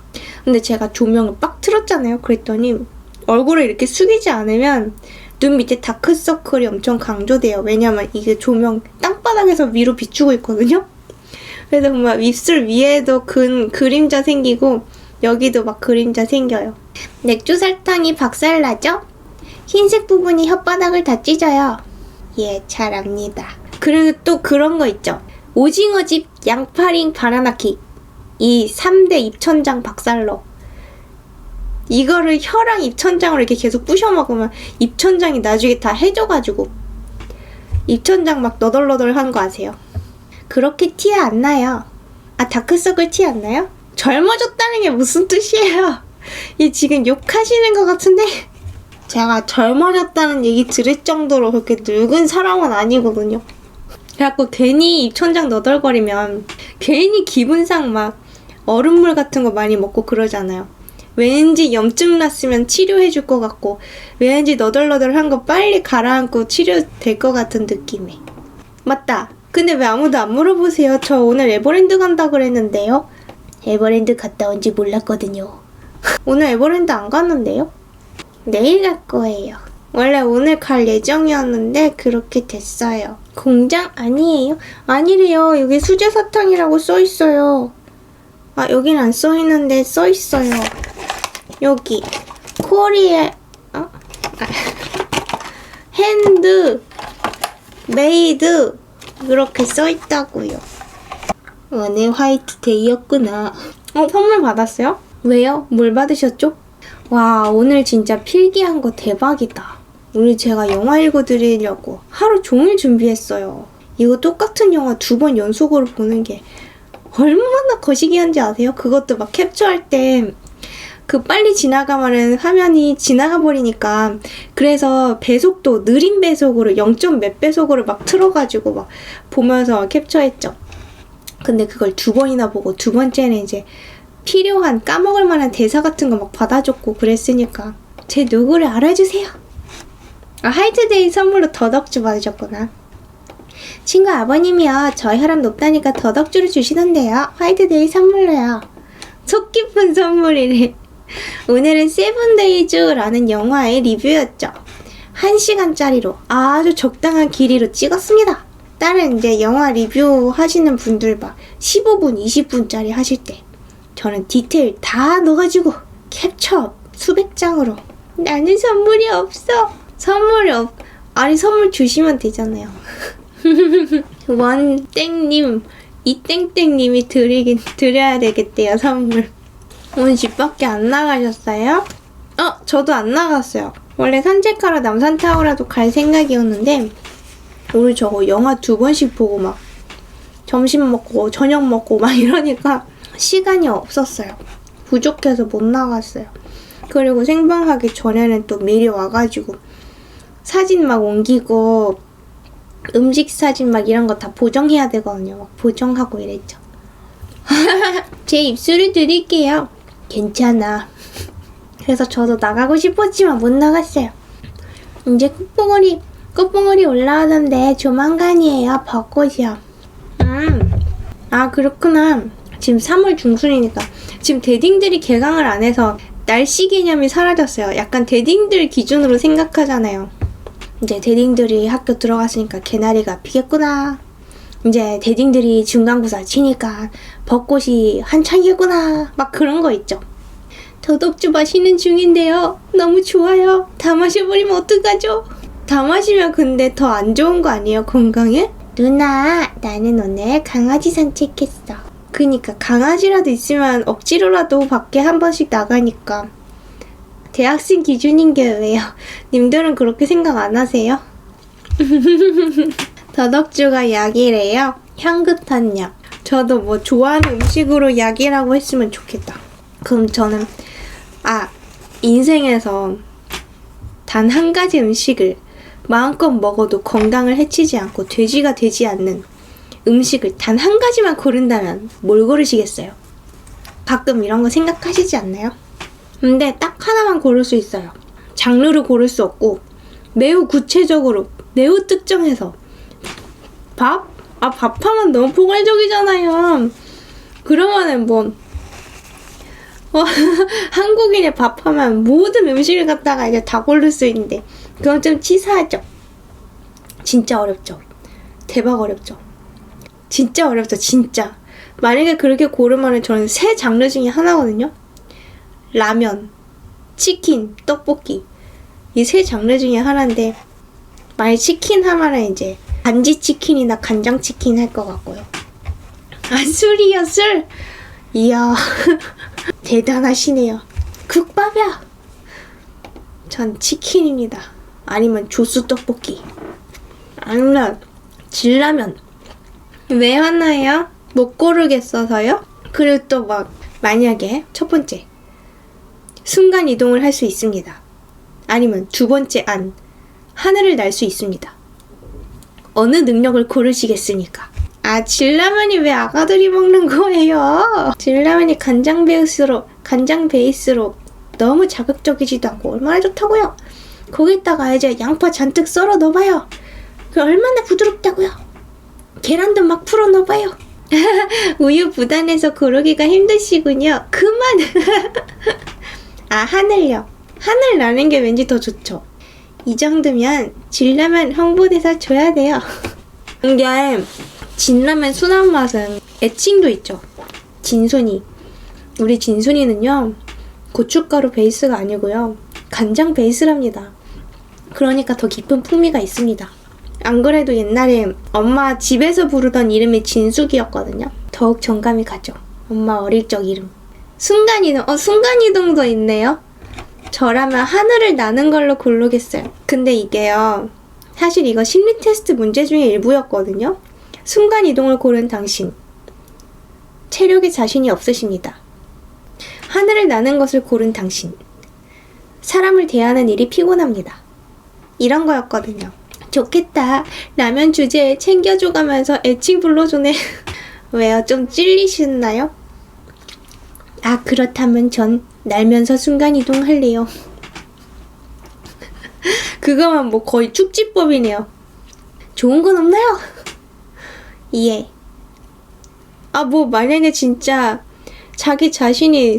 근데 제가 조명을 빡 틀었잖아요. 그랬더니 얼굴을 이렇게 숙이지 않으면 눈 밑에 다크서클이 엄청 강조돼요. 왜냐면 이게 조명 땅바닥에서 위로 비추고 있거든요. 그래서 막 입술 위에도 그림자 생기고 여기도 막 그림자 생겨요. 맥주 설탕이 박살나죠? 흰색 부분이 혓바닥을 다 찢어요. 예, 잘 압니다. 그리고 또 그런 거 있죠. 오징어집 양파링 바나나킥. 이 3대 입천장 박살로. 이거를 혀랑 입천장으로 이렇게 계속 부셔 먹으면 입천장이 나중에 다 해져가지고 입천장 막 너덜너덜한 거 아세요? 그렇게 티 안 나요. 아, 다크서클 티 안 나요? 젊어졌다는 게 무슨 뜻이에요? 이 지금 욕하시는 것 같은데? 제가 젊어졌다는 얘기 들을 정도로 그렇게 늙은 사람은 아니거든요. 그래갖고 괜히 입천장 너덜거리면 괜히 기분상 막 얼음물 같은 거 많이 먹고 그러잖아요. 왠지 염증 났으면 치료해줄 것 같고 왠지 너덜너덜한 거 빨리 가라앉고 치료될 것 같은 느낌에. 맞다. 근데 왜 아무도 안 물어보세요? 저 오늘 에버랜드 간다 그랬는데요. 에버랜드 갔다 온지 몰랐거든요. 오늘 에버랜드 안 갔는데요? 내일 갈 거예요. 원래 오늘 갈 예정이었는데 그렇게 됐어요. 공장 아니에요? 아니래요. 여기 수제사탕이라고 써있어요. 아, 여긴 안 써있는데 써있어요. 여기 코리아 핸드 메이드 이렇게 써있다고요. 오늘 화이트데이였구나. 선물 받았어요? 왜요? 뭘 받으셨죠? 와, 오늘 진짜 필기한 거 대박이다. 오늘 제가 영화 읽어드리려고 하루 종일 준비했어요. 이거 똑같은 영화 2번 연속으로 보는 게 얼마나 거시기한지 아세요? 그것도 막 캡처할 때 그 빨리 지나가면은 화면이 지나가 버리니까 그래서 배속도 느린 배속으로 0. 몇 배속으로 막 틀어가지고 막 보면서 캡처했죠. 근데 그걸 2번이나 보고 2번째는 이제 필요한 까먹을 만한 대사 같은 거 막 받아줬고 그랬으니까 제 누구를 알아주세요. 아, 화이트데이 선물로 더덕주 받으셨구나. 친구 아버님이요. 저 혈압 높다니까 더덕주를 주시던데요. 화이트데이 선물로요. 속 깊은 선물이래. 오늘은 세븐데이즈라는 영화의 리뷰였죠. 1시간짜리로 아주 적당한 길이로 찍었습니다. 다른 이제 영화 리뷰 하시는 분들 막 15분, 20분짜리 하실 때 저는 디테일 다 넣어가지고 캡처 수백 장으로. 나는 선물이 없어. 아니 선물 주시면 되잖아요. 원땡님, 이땡땡님이 드려야 되겠대요, 선물. 오늘 집 밖에 안 나가셨어요? 저도 안 나갔어요. 원래 산책하러 남산타워라도 갈 생각이었는데 오늘 저거 영화 2번씩 보고 막 점심 먹고 저녁 먹고 막 이러니까 시간이 없었어요. 부족해서 못 나갔어요. 그리고 생방하기 전에는 또 미리 와가지고 사진 막 옮기고 음식 사진 막 이런 거 다 보정해야 되거든요. 막 보정하고 이랬죠. 제 입술을 드릴게요. 괜찮아. 그래서 저도 나가고 싶었지만 못 나갔어요. 이제 꽃봉오리 올라오던데 조만간이에요. 벚꽃이요. 아, 그렇구나. 지금 3월 중순이니까 지금 대딩들이 개강을 안 해서 날씨 개념이 사라졌어요. 약간 대딩들 기준으로 생각하잖아요. 이제 대딩들이 학교 들어갔으니까 개나리가 피겠구나. 이제 대딩들이 중간고사 치니까 벚꽃이 한창이겠구나. 막 그런 거 있죠. 더덕주 마시는 중인데요. 너무 좋아요. 다 마셔버리면 어떡하죠? 다 마시면 근데 더 안 좋은 거 아니에요, 건강에? 누나, 나는 오늘 강아지 산책했어. 그니까 강아지라도 있으면 억지로라도 밖에 한 번씩 나가니까. 대학생 기준인 게 왜요? 님들은 그렇게 생각 안 하세요? 더덕주가 약이래요. 향긋한 약. 저도 뭐 좋아하는 음식으로 약이라고 했으면 좋겠다. 그럼 저는 인생에서 단 한 가지 음식을 마음껏 먹어도 건강을 해치지 않고 돼지가 되지 않는 음식을 단 한 가지만 고른다면 뭘 고르시겠어요? 가끔 이런 거 생각하시지 않나요? 근데 딱 하나만 고를 수 있어요. 장르를 고를 수 없고 매우 구체적으로 매우 특정해서 밥? 밥하면 너무 포괄적이잖아요. 그러면은 한국인의 밥하면 모든 음식을 갖다가 이제 다 고를 수 있는데 그건 좀 치사하죠. 진짜 어렵죠. 대박 어렵죠. 진짜 어렵죠. 진짜. 만약에 그렇게 고르면은 저는 세 장르 중에 하나거든요. 라면, 치킨, 떡볶이 이 세 장르 중에 하나인데 만약 치킨 하면은 이제 간지 치킨이나 간장 치킨 할 것 같고요. 술이요 술. 이야 대단하시네요. 국밥이야. 전 치킨입니다. 아니면 조수 떡볶이. 아니면 진라면. 왜 하나요? 못 고르겠어서요? 그리고 또 만약에 첫 번째 순간 이동을 할 수 있습니다. 아니면 두 번째 하늘을 날 수 있습니다. 어느 능력을 고르시겠습니까? 진라면이 왜 아가들이 먹는 거예요? 진라면이 간장 베이스로 너무 자극적이지도 않고 얼마나 좋다고요? 거기다가 이제 양파 잔뜩 썰어 넣어봐요. 그 얼마나 부드럽다고요? 계란도 막 풀어 넣어봐요. 우유 부단해서 고르기가 힘드시군요. 그만! 하늘요. 하늘 나는 게 왠지 더 좋죠. 이 정도면 진라면 홍보대사 줘야 돼요. 이게 진라면 순한 맛은 애칭도 있죠. 진순이. 우리 진순이는요 고춧가루 베이스가 아니고요 간장 베이스랍니다. 그러니까 더 깊은 풍미가 있습니다. 안 그래도 옛날에 엄마 집에서 부르던 이름이 진숙이었거든요. 더욱 정감이 가죠. 엄마 어릴 적 이름. 순간이동. 순간이동도 있네요. 저라면 하늘을 나는 걸로 고르겠어요. 근데 이게요 사실 이거 심리 테스트 문제 중에 일부였거든요. 순간이동을 고른 당신 체력에 자신이 없으십니다. 하늘을 나는 것을 고른 당신 사람을 대하는 일이 피곤합니다. 이런 거였거든요. 좋겠다. 라면 주제에 챙겨줘가면서 애칭 불러주네. 왜요? 좀 찔리시나요? 그렇다면 전 날면서 순간이동 할래요. 그거만 거의 축지법이네요. 좋은 건 없나요? 예. 만약에 진짜 자기 자신이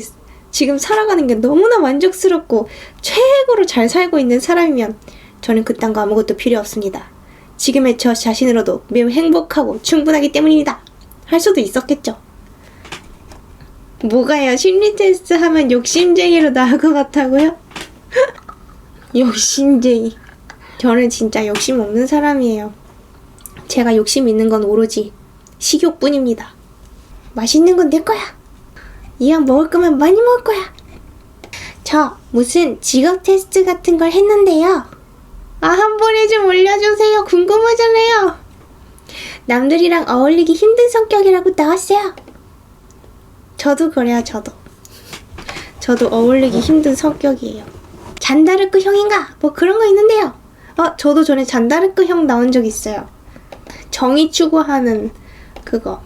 지금 살아가는 게 너무나 만족스럽고 최고로 잘 살고 있는 사람이면 저는 그딴 거 아무것도 필요 없습니다. 지금의 저 자신으로도 매우 행복하고 충분하기 때문입니다. 할 수도 있었겠죠. 뭐가요? 심리 테스트 하면 욕심쟁이로 나올 것 같다고요? 욕심쟁이. 저는 진짜 욕심 없는 사람이에요. 제가 욕심 있는 건 오로지 식욕뿐입니다. 맛있는 건 내 거야. 이왕 먹을 거면 많이 먹을 거야. 저 무슨 직업 테스트 같은 걸 했는데요. 한 번에 좀 올려주세요. 궁금하잖아요. 남들이랑 어울리기 힘든 성격이라고 나왔어요. 저도 그래요. 저도 어울리기 힘든 성격이에요. 잔다르크 형인가? 그런 거 있는데요. 저도 전에 잔다르크 형 나온 적 있어요. 정의 추구하는 그거.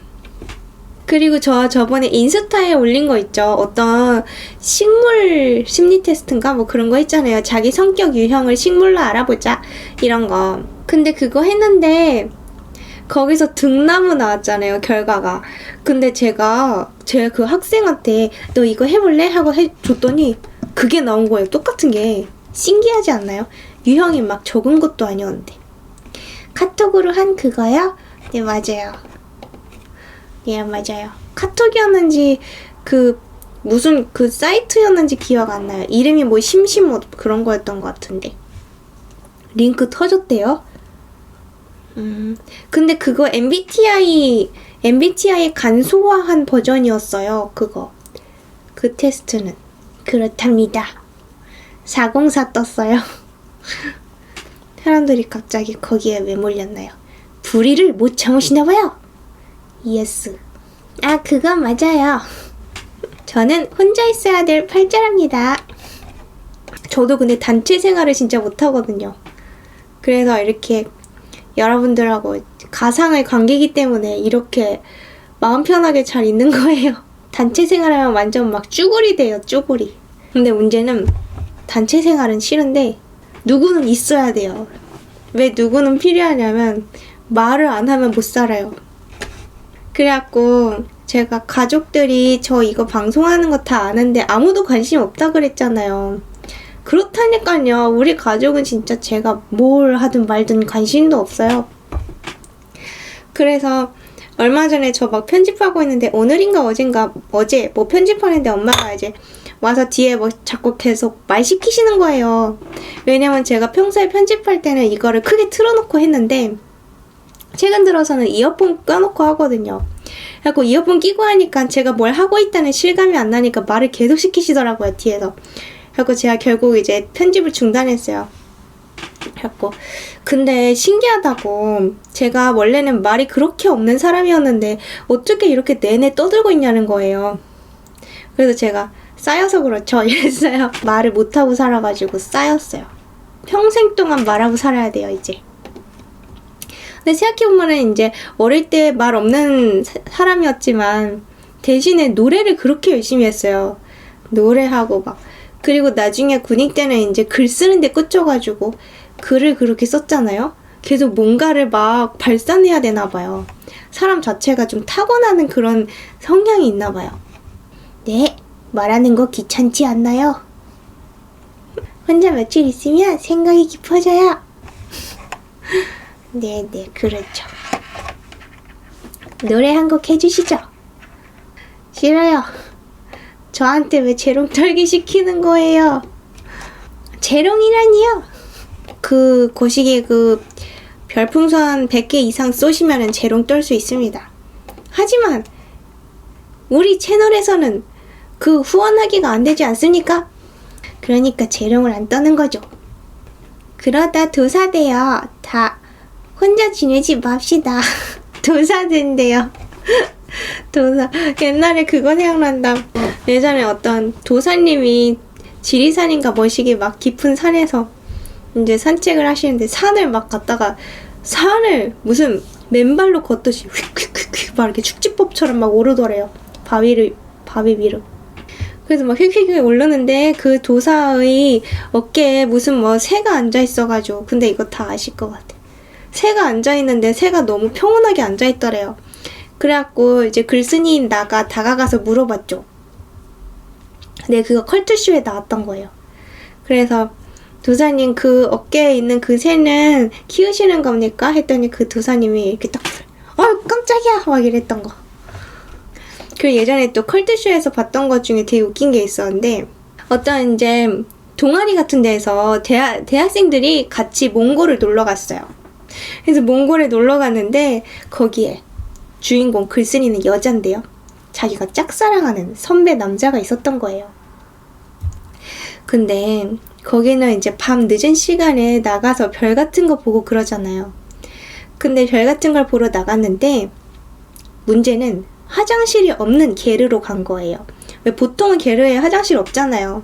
그리고 저번에 인스타에 올린 거 있죠. 어떤 식물 심리 테스트인가? 그런 거 있잖아요. 자기 성격 유형을 식물로 알아보자. 이런 거. 근데 그거 했는데 거기서 등나무 나왔잖아요. 결과가. 근데 제가 그 학생한테 너 이거 해볼래? 하고 해줬더니 그게 나온 거예요. 똑같은 게. 신기하지 않나요? 유형이 막 적은 것도 아니었는데. 카톡으로 한 그거요? 네, 맞아요. 예, 맞아요. 카톡이었는지 무슨 사이트였는지 기억 안 나요. 이름이 심심옷 그런 거였던 것 같은데. 링크 터졌대요. 근데 그거 MBTI 간소화한 버전이었어요. 그 테스트는. 그렇답니다. 404 떴어요. 사람들이 갑자기 거기에 왜 몰렸나요? 불의를 못 참으시나봐요. 예스. 그건 맞아요. 저는 혼자 있어야 될 팔자랍니다. 저도 근데 단체 생활을 진짜 못하거든요. 그래서 이렇게 여러분들하고 가상의 관계이기 때문에 이렇게 마음 편하게 잘 있는 거예요. 단체 생활하면 완전 막 쭈구리 돼요, 쭈구리. 근데 문제는 단체 생활은 싫은데 누구는 있어야 돼요. 왜 누구는 필요하냐면 말을 안 하면 못 살아요. 그래갖고 제가 가족들이 저 이거 방송하는 거 다 아는데 아무도 관심 없다 그랬잖아요. 그렇다니까요. 우리 가족은 진짜 제가 뭘 하든 말든 관심도 없어요. 그래서 얼마 전에 저 막 편집하고 있는데 오늘인가 어제 뭐 편집하는데 엄마가 이제 와서 뒤에 뭐 자꾸 계속 말 시키시는 거예요. 왜냐면 제가 평소에 편집할 때는 이거를 크게 틀어놓고 했는데 최근 들어서는 이어폰 껴놓고 하거든요. 그래서 이어폰 끼고 하니까 제가 뭘 하고 있다는 실감이 안 나니까 말을 계속 시키시더라고요, 뒤에서. 그래서 제가 결국 이제 편집을 중단했어요. 그래서 근데 신기하다고, 제가 원래는 말이 그렇게 없는 사람이었는데 어떻게 이렇게 내내 떠들고 있냐는 거예요. 그래서 제가 쌓여서 그렇죠 이랬어요. 말을 못하고 살아가지고 쌓였어요. 평생 동안 말하고 살아야 돼요, 이제. 근데 생각해보면은 이제 어릴 때 말 없는 사람이었지만 대신에 노래를 그렇게 열심히 했어요. 노래하고 막. 그리고 나중에 군인 때는 이제 글 쓰는데 꽂혀가지고 글을 그렇게 썼잖아요. 계속 뭔가를 막 발산해야 되나 봐요. 사람 자체가 좀 타고나는 그런 성향이 있나 봐요. 네, 말하는 거 귀찮지 않나요? 혼자 며칠 있으면 생각이 깊어져요. 네네, 그렇죠. 노래 한 곡 해주시죠. 싫어요. 저한테 왜 재롱 떨기 시키는 거예요? 재롱이라니요? 그 거시기에 그 별풍선 100개 이상 쏘시면은 재롱 떨 수 있습니다. 하지만 우리 채널에서는 그 후원하기가 안 되지 않습니까? 그러니까 재롱을 안 떠는 거죠. 그러다 도사돼요. 다 혼자 지내지 맙시다. 도사된대요. 도사. 옛날에 그거 생각난다. 예전에 어떤 도사님이 지리산인가 뭐시기 막 깊은 산에서 이제 산책을 하시는데 산을 막 갔다가 산을 무슨 맨발로 걷듯이 휙휙휙휙 막 이렇게 축지법처럼 막 오르더래요. 바위 위로. 그래서 막 휙휙휙 오르는데 그 도사의 어깨에 무슨 뭐 새가 앉아있어가지고, 근데 이거 다 아실 것 같아. 새가 앉아있는데 새가 너무 평온하게 앉아있더래요. 그래갖고 이제 글쓴이인 나가 다가가서 물어봤죠. 근데 그거 컬투쇼에 나왔던 거예요. 그래서 도사님, 그 어깨에 있는 그 새는 키우시는 겁니까? 했더니 그 도사님이 이렇게 딱 깜짝이야! 막 이랬던 거. 그리고 예전에 또 컬투쇼에서 봤던 것 중에 되게 웃긴 게 있었는데, 어떤 이제 동아리 같은 데에서 대학생들이 같이 몽골을 놀러 갔어요. 그래서 몽골에 놀러 갔는데 거기에 주인공 글쓴이는 여잔데요. 자기가 짝사랑하는 선배 남자가 있었던 거예요. 근데 거기는 이제 밤 늦은 시간에 나가서 별 같은 거 보고 그러잖아요. 근데 별 같은 걸 보러 나갔는데 문제는 화장실이 없는 게르로 간 거예요. 왜 보통은 게르에 화장실 없잖아요.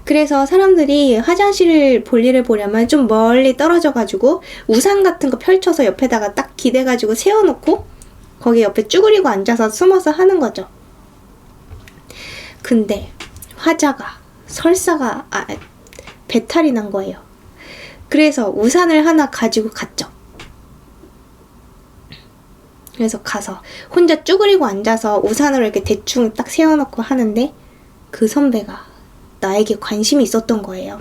그래서 사람들이 화장실 볼일을 보려면 좀 멀리 떨어져가지고 우산 같은 거 펼쳐서 옆에다가 딱 기대가지고 세워놓고 거기 옆에 쭈그리고 앉아서 숨어서 하는 거죠. 근데 화자가 설사가 배탈이 난 거예요. 그래서 우산을 하나 가지고 갔죠. 그래서 가서 혼자 쭈그리고 앉아서 우산으로 이렇게 대충 딱 세워놓고 하는데 그 선배가 나에게 관심이 있었던 거예요.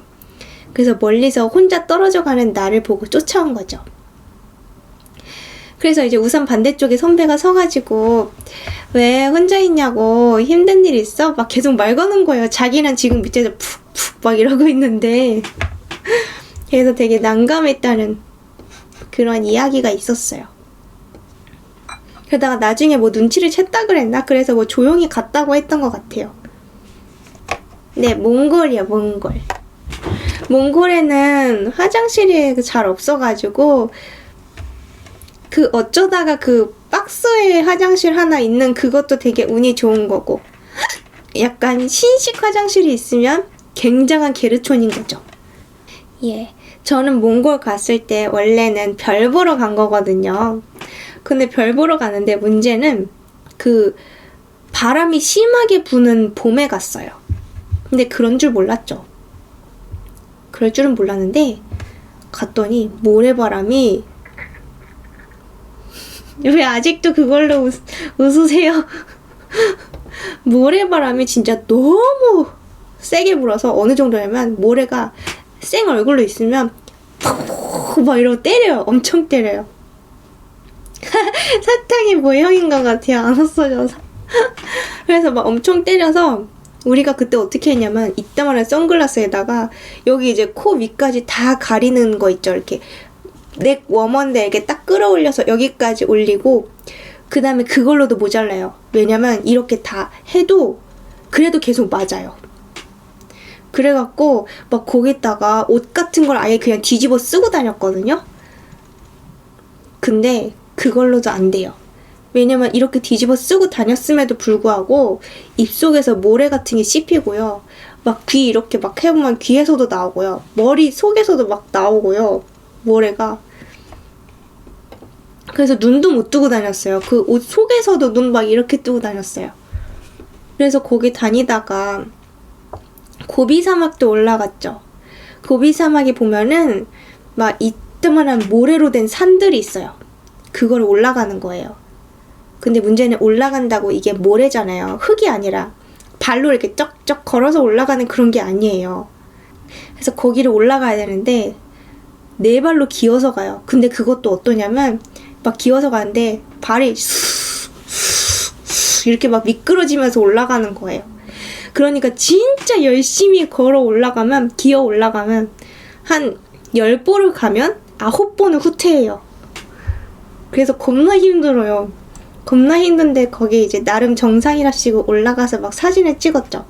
그래서 멀리서 혼자 떨어져 가는 나를 보고 쫓아온 거죠. 그래서 이제 우산 반대쪽에 선배가 서가지고 왜 혼자 있냐고, 힘든 일 있어? 막 계속 말 거는 거예요. 자기는 지금 밑에서 푹푹 막 이러고 있는데. 그래서 되게 난감했다는 그런 이야기가 있었어요. 그러다가 나중에 뭐 눈치를 챘다 그랬나? 그래서 뭐 조용히 갔다고 했던 것 같아요. 네, 몽골이요, 몽골. 몽골에는 화장실이 잘 없어가지고 그 어쩌다가 그 박스에 화장실 하나 있는 그것도 되게 운이 좋은 거고, 약간 신식 화장실이 있으면 굉장한 게르촌인 거죠. 예, 저는 몽골 갔을 때 원래는 별 보러 간 거거든요. 근데 별 보러 가는데 문제는 그 바람이 심하게 부는 봄에 갔어요. 근데 그런 줄 몰랐죠. 그럴 줄은 몰랐는데 갔더니 모래바람이 왜 아직도 그걸로 웃으세요? 모래바람이 진짜 너무 세게 불어서 어느 정도냐면 모래가 생 얼굴로 있으면 막 이러고 때려요. 엄청 때려요. 사탕이 모형인 것 같아요. 안 없어져서. 그래서 막 엄청 때려서 우리가 그때 어떻게 했냐면 이따만한 선글라스에다가 여기 이제 코 위까지 다 가리는 거 있죠. 이렇게 넥 워머인데 이렇게 딱 끌어올려서 여기까지 올리고 그 다음에 그걸로도 모자라요. 왜냐면 이렇게 다 해도 그래도 계속 맞아요. 그래갖고 막 거기다가 옷 같은 걸 아예 그냥 뒤집어 쓰고 다녔거든요. 근데 그걸로도 안 돼요. 왜냐면 이렇게 뒤집어 쓰고 다녔음에도 불구하고 입속에서 모래 같은 게 씹히고요. 막 귀 이렇게 막 해보면 귀에서도 나오고요. 머리 속에서도 막 나오고요. 모래가. 그래서 눈도 못 뜨고 다녔어요. 그 옷 속에서도 눈 막 이렇게 뜨고 다녔어요. 그래서 거기 다니다가 고비 사막도 올라갔죠. 고비 사막에 보면은 막 이따만한 모래로 된 산들이 있어요. 그걸 올라가는 거예요. 근데 문제는 올라간다고 이게 모래잖아요. 흙이 아니라 발로 이렇게 쩍쩍 걸어서 올라가는 그런 게 아니에요. 그래서 거기를 올라가야 되는데 네 발로 기어서 가요. 근데 그것도 어떠냐면 막 기어서 가는데 발이 이렇게 막 미끄러지면서 올라가는 거예요. 그러니까 진짜 열심히 걸어 올라가면, 기어 올라가면 한 10보를 가면 9보는 후퇴해요. 그래서 겁나 힘들어요. 겁나 힘든데 거기 이제 나름 정상이랍시고 올라가서 막 사진을 찍었죠.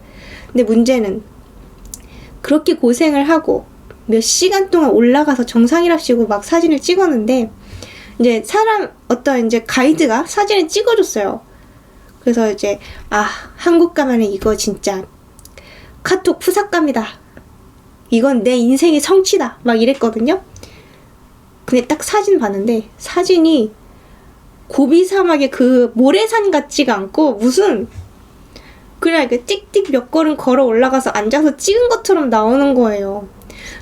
근데 문제는 그렇게 고생을 하고 몇 시간 동안 올라가서 정상이랍시고 막 사진을 찍었는데 이제 어떤 이제 가이드가 사진을 찍어줬어요. 그래서 이제 한국 가면은 이거 진짜 카톡 푸삭감이다. 이건 내 인생의 성취다. 막 이랬거든요. 근데 딱 사진 봤는데 사진이 고비 사막의 그 모래산 같지가 않고 무슨 그냥 이렇게 띡띡 몇 걸음 걸어 올라가서 앉아서 찍은 것처럼 나오는 거예요.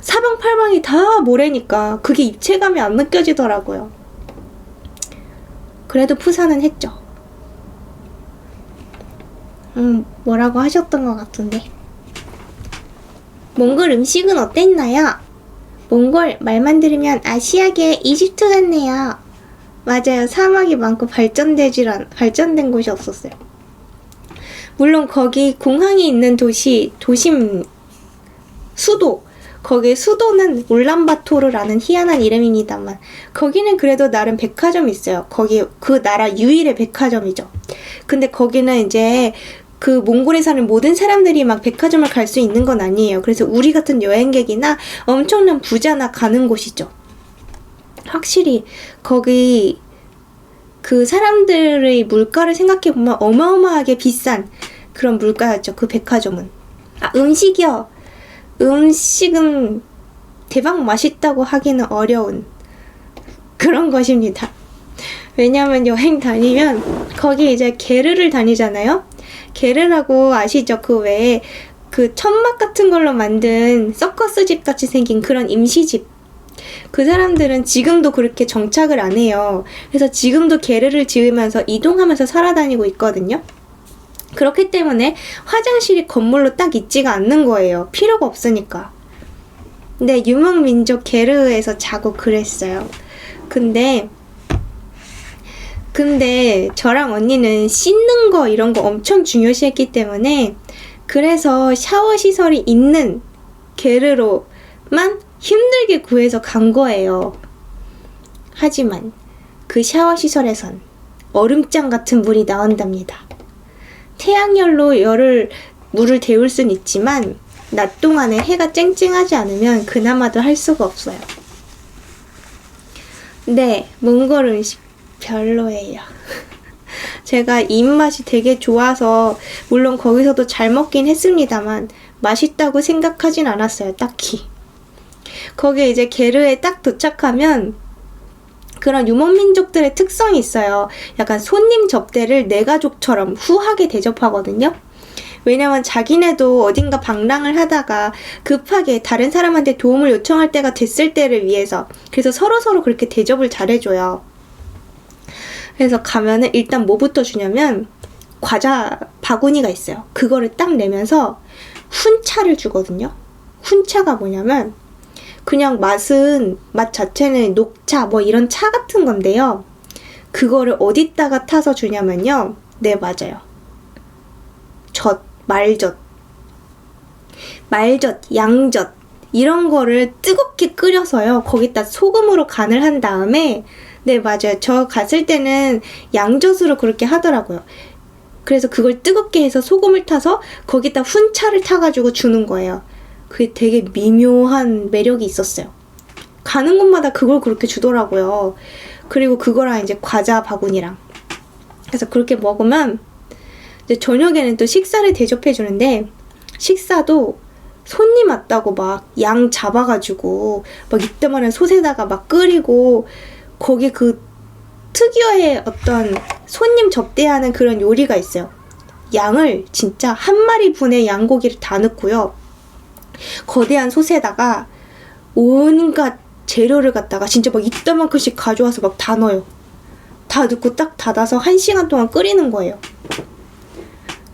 사방팔방이 다 모래니까 그게 입체감이 안 느껴지더라고요. 그래도 푸사는 했죠. 뭐라고 하셨던 것 같은데. 몽골 음식은 어땠나요? 몽골 말만 들으면 아시아계 이집트 같네요. 맞아요. 사막이 많고 발전된 곳이 없었어요. 물론 거기 공항이 있는 도심 거기 수도는 울란바토르라는 희한한 이름입니다만 거기는 그래도 나름 백화점이 있어요. 거기 그 나라 유일의 백화점이죠. 근데 거기는 이제 그 몽골에 사는 모든 사람들이 막 백화점을 갈 수 있는 건 아니에요. 그래서 우리 같은 여행객이나 엄청난 부자나 가는 곳이죠. 확실히 거기 그 사람들의 물가를 생각해보면 어마어마하게 비싼 그런 물가였죠. 그 백화점은. 음식이요. 음식은 대박 맛있다고 하기는 어려운 그런 것입니다. 왜냐면 여행 다니면 거기 이제 게르를 다니잖아요. 게르라고 아시죠? 그 외에 그 천막 같은 걸로 만든 서커스 집 같이 생긴 그런 임시집. 그 사람들은 지금도 그렇게 정착을 안 해요. 그래서 지금도 게르를 지으면서 이동하면서 살아다니고 있거든요. 그렇기 때문에 화장실이 건물로 딱 있지가 않는 거예요. 필요가 없으니까. 근데 유목민족 게르에서 자고 그랬어요. 근데 저랑 언니는 씻는 거 이런 거 엄청 중요시했기 때문에 그래서 샤워 시설이 있는 게르로만 힘들게 구해서 간 거예요. 하지만 그 샤워 시설에선 얼음장 같은 물이 나온답니다. 태양열로 물을 데울 순 있지만 낮 동안에 해가 쨍쨍하지 않으면 그나마도 할 수가 없어요. 네, 몽골 음식 별로예요. 제가 입맛이 되게 좋아서 물론 거기서도 잘 먹긴 했습니다만 맛있다고 생각하진 않았어요, 딱히. 거기에 이제 게르에 딱 도착하면 그런 유목민족들의 특성이 있어요. 약간 손님 접대를 내 가족처럼 후하게 대접하거든요. 왜냐면 자기네도 어딘가 방랑을 하다가 급하게 다른 사람한테 도움을 요청할 때가 됐을 때를 위해서, 그래서 서로서로 그렇게 대접을 잘해줘요. 그래서 가면은 일단 뭐부터 주냐면 과자 바구니가 있어요. 그거를 딱 내면서 훈차를 주거든요. 훈차가 뭐냐면 그냥 맛 자체는 녹차 뭐 이런 차 같은 건데요. 그거를 어디다가 타서 주냐면요. 네, 맞아요. 말젓, 양젓 이런 거를 뜨겁게 끓여서요. 거기다 소금으로 간을 한 다음에, 네, 맞아요. 저 갔을 때는 양젓으로 그렇게 하더라고요. 그래서 그걸 뜨겁게 해서 소금을 타서 거기다 훈차를 타가지고 주는 거예요. 그게 되게 미묘한 매력이 있었어요. 가는 곳마다 그걸 그렇게 주더라고요. 그리고 그거랑 이제 과자 바구니랑. 그래서 그렇게 먹으면 이제 저녁에는 또 식사를 대접해 주는데, 식사도 손님 왔다고 막 양 잡아가지고 막 이때만한 솥에다가 막 끓이고, 거기 그 특유의 어떤 손님 접대하는 그런 요리가 있어요. 양을 진짜 한 마리 분의 양고기를 다 넣고요. 거대한 솥에다가 온갖 재료를 갖다가 진짜 막 이따만큼씩 가져와서 막 다 넣어요. 다 넣고 딱 닫아서 1시간 동안 끓이는 거예요.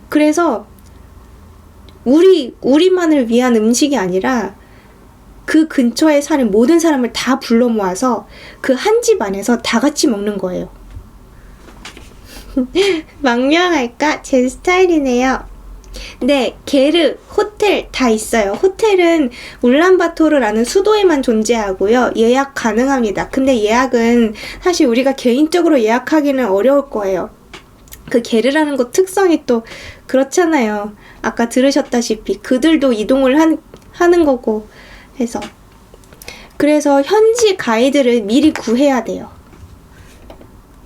그래서 우리만을 위한 음식이 아니라 그 근처에 사는 모든 사람을 다 불러 모아서 그 한 집 안에서 다 같이 먹는 거예요. 망명할까? 제 스타일이네요. 네, 게르, 호텔 다 있어요. 호텔은 울란바토르라는 수도에만 존재하고요. 예약 가능합니다. 근데 예약은 사실 우리가 개인적으로 예약하기는 어려울 거예요. 그 게르라는 곳 특성이 또 그렇잖아요. 아까 들으셨다시피 그들도 이동을 하는 거고 해서. 그래서 현지 가이드를 미리 구해야 돼요.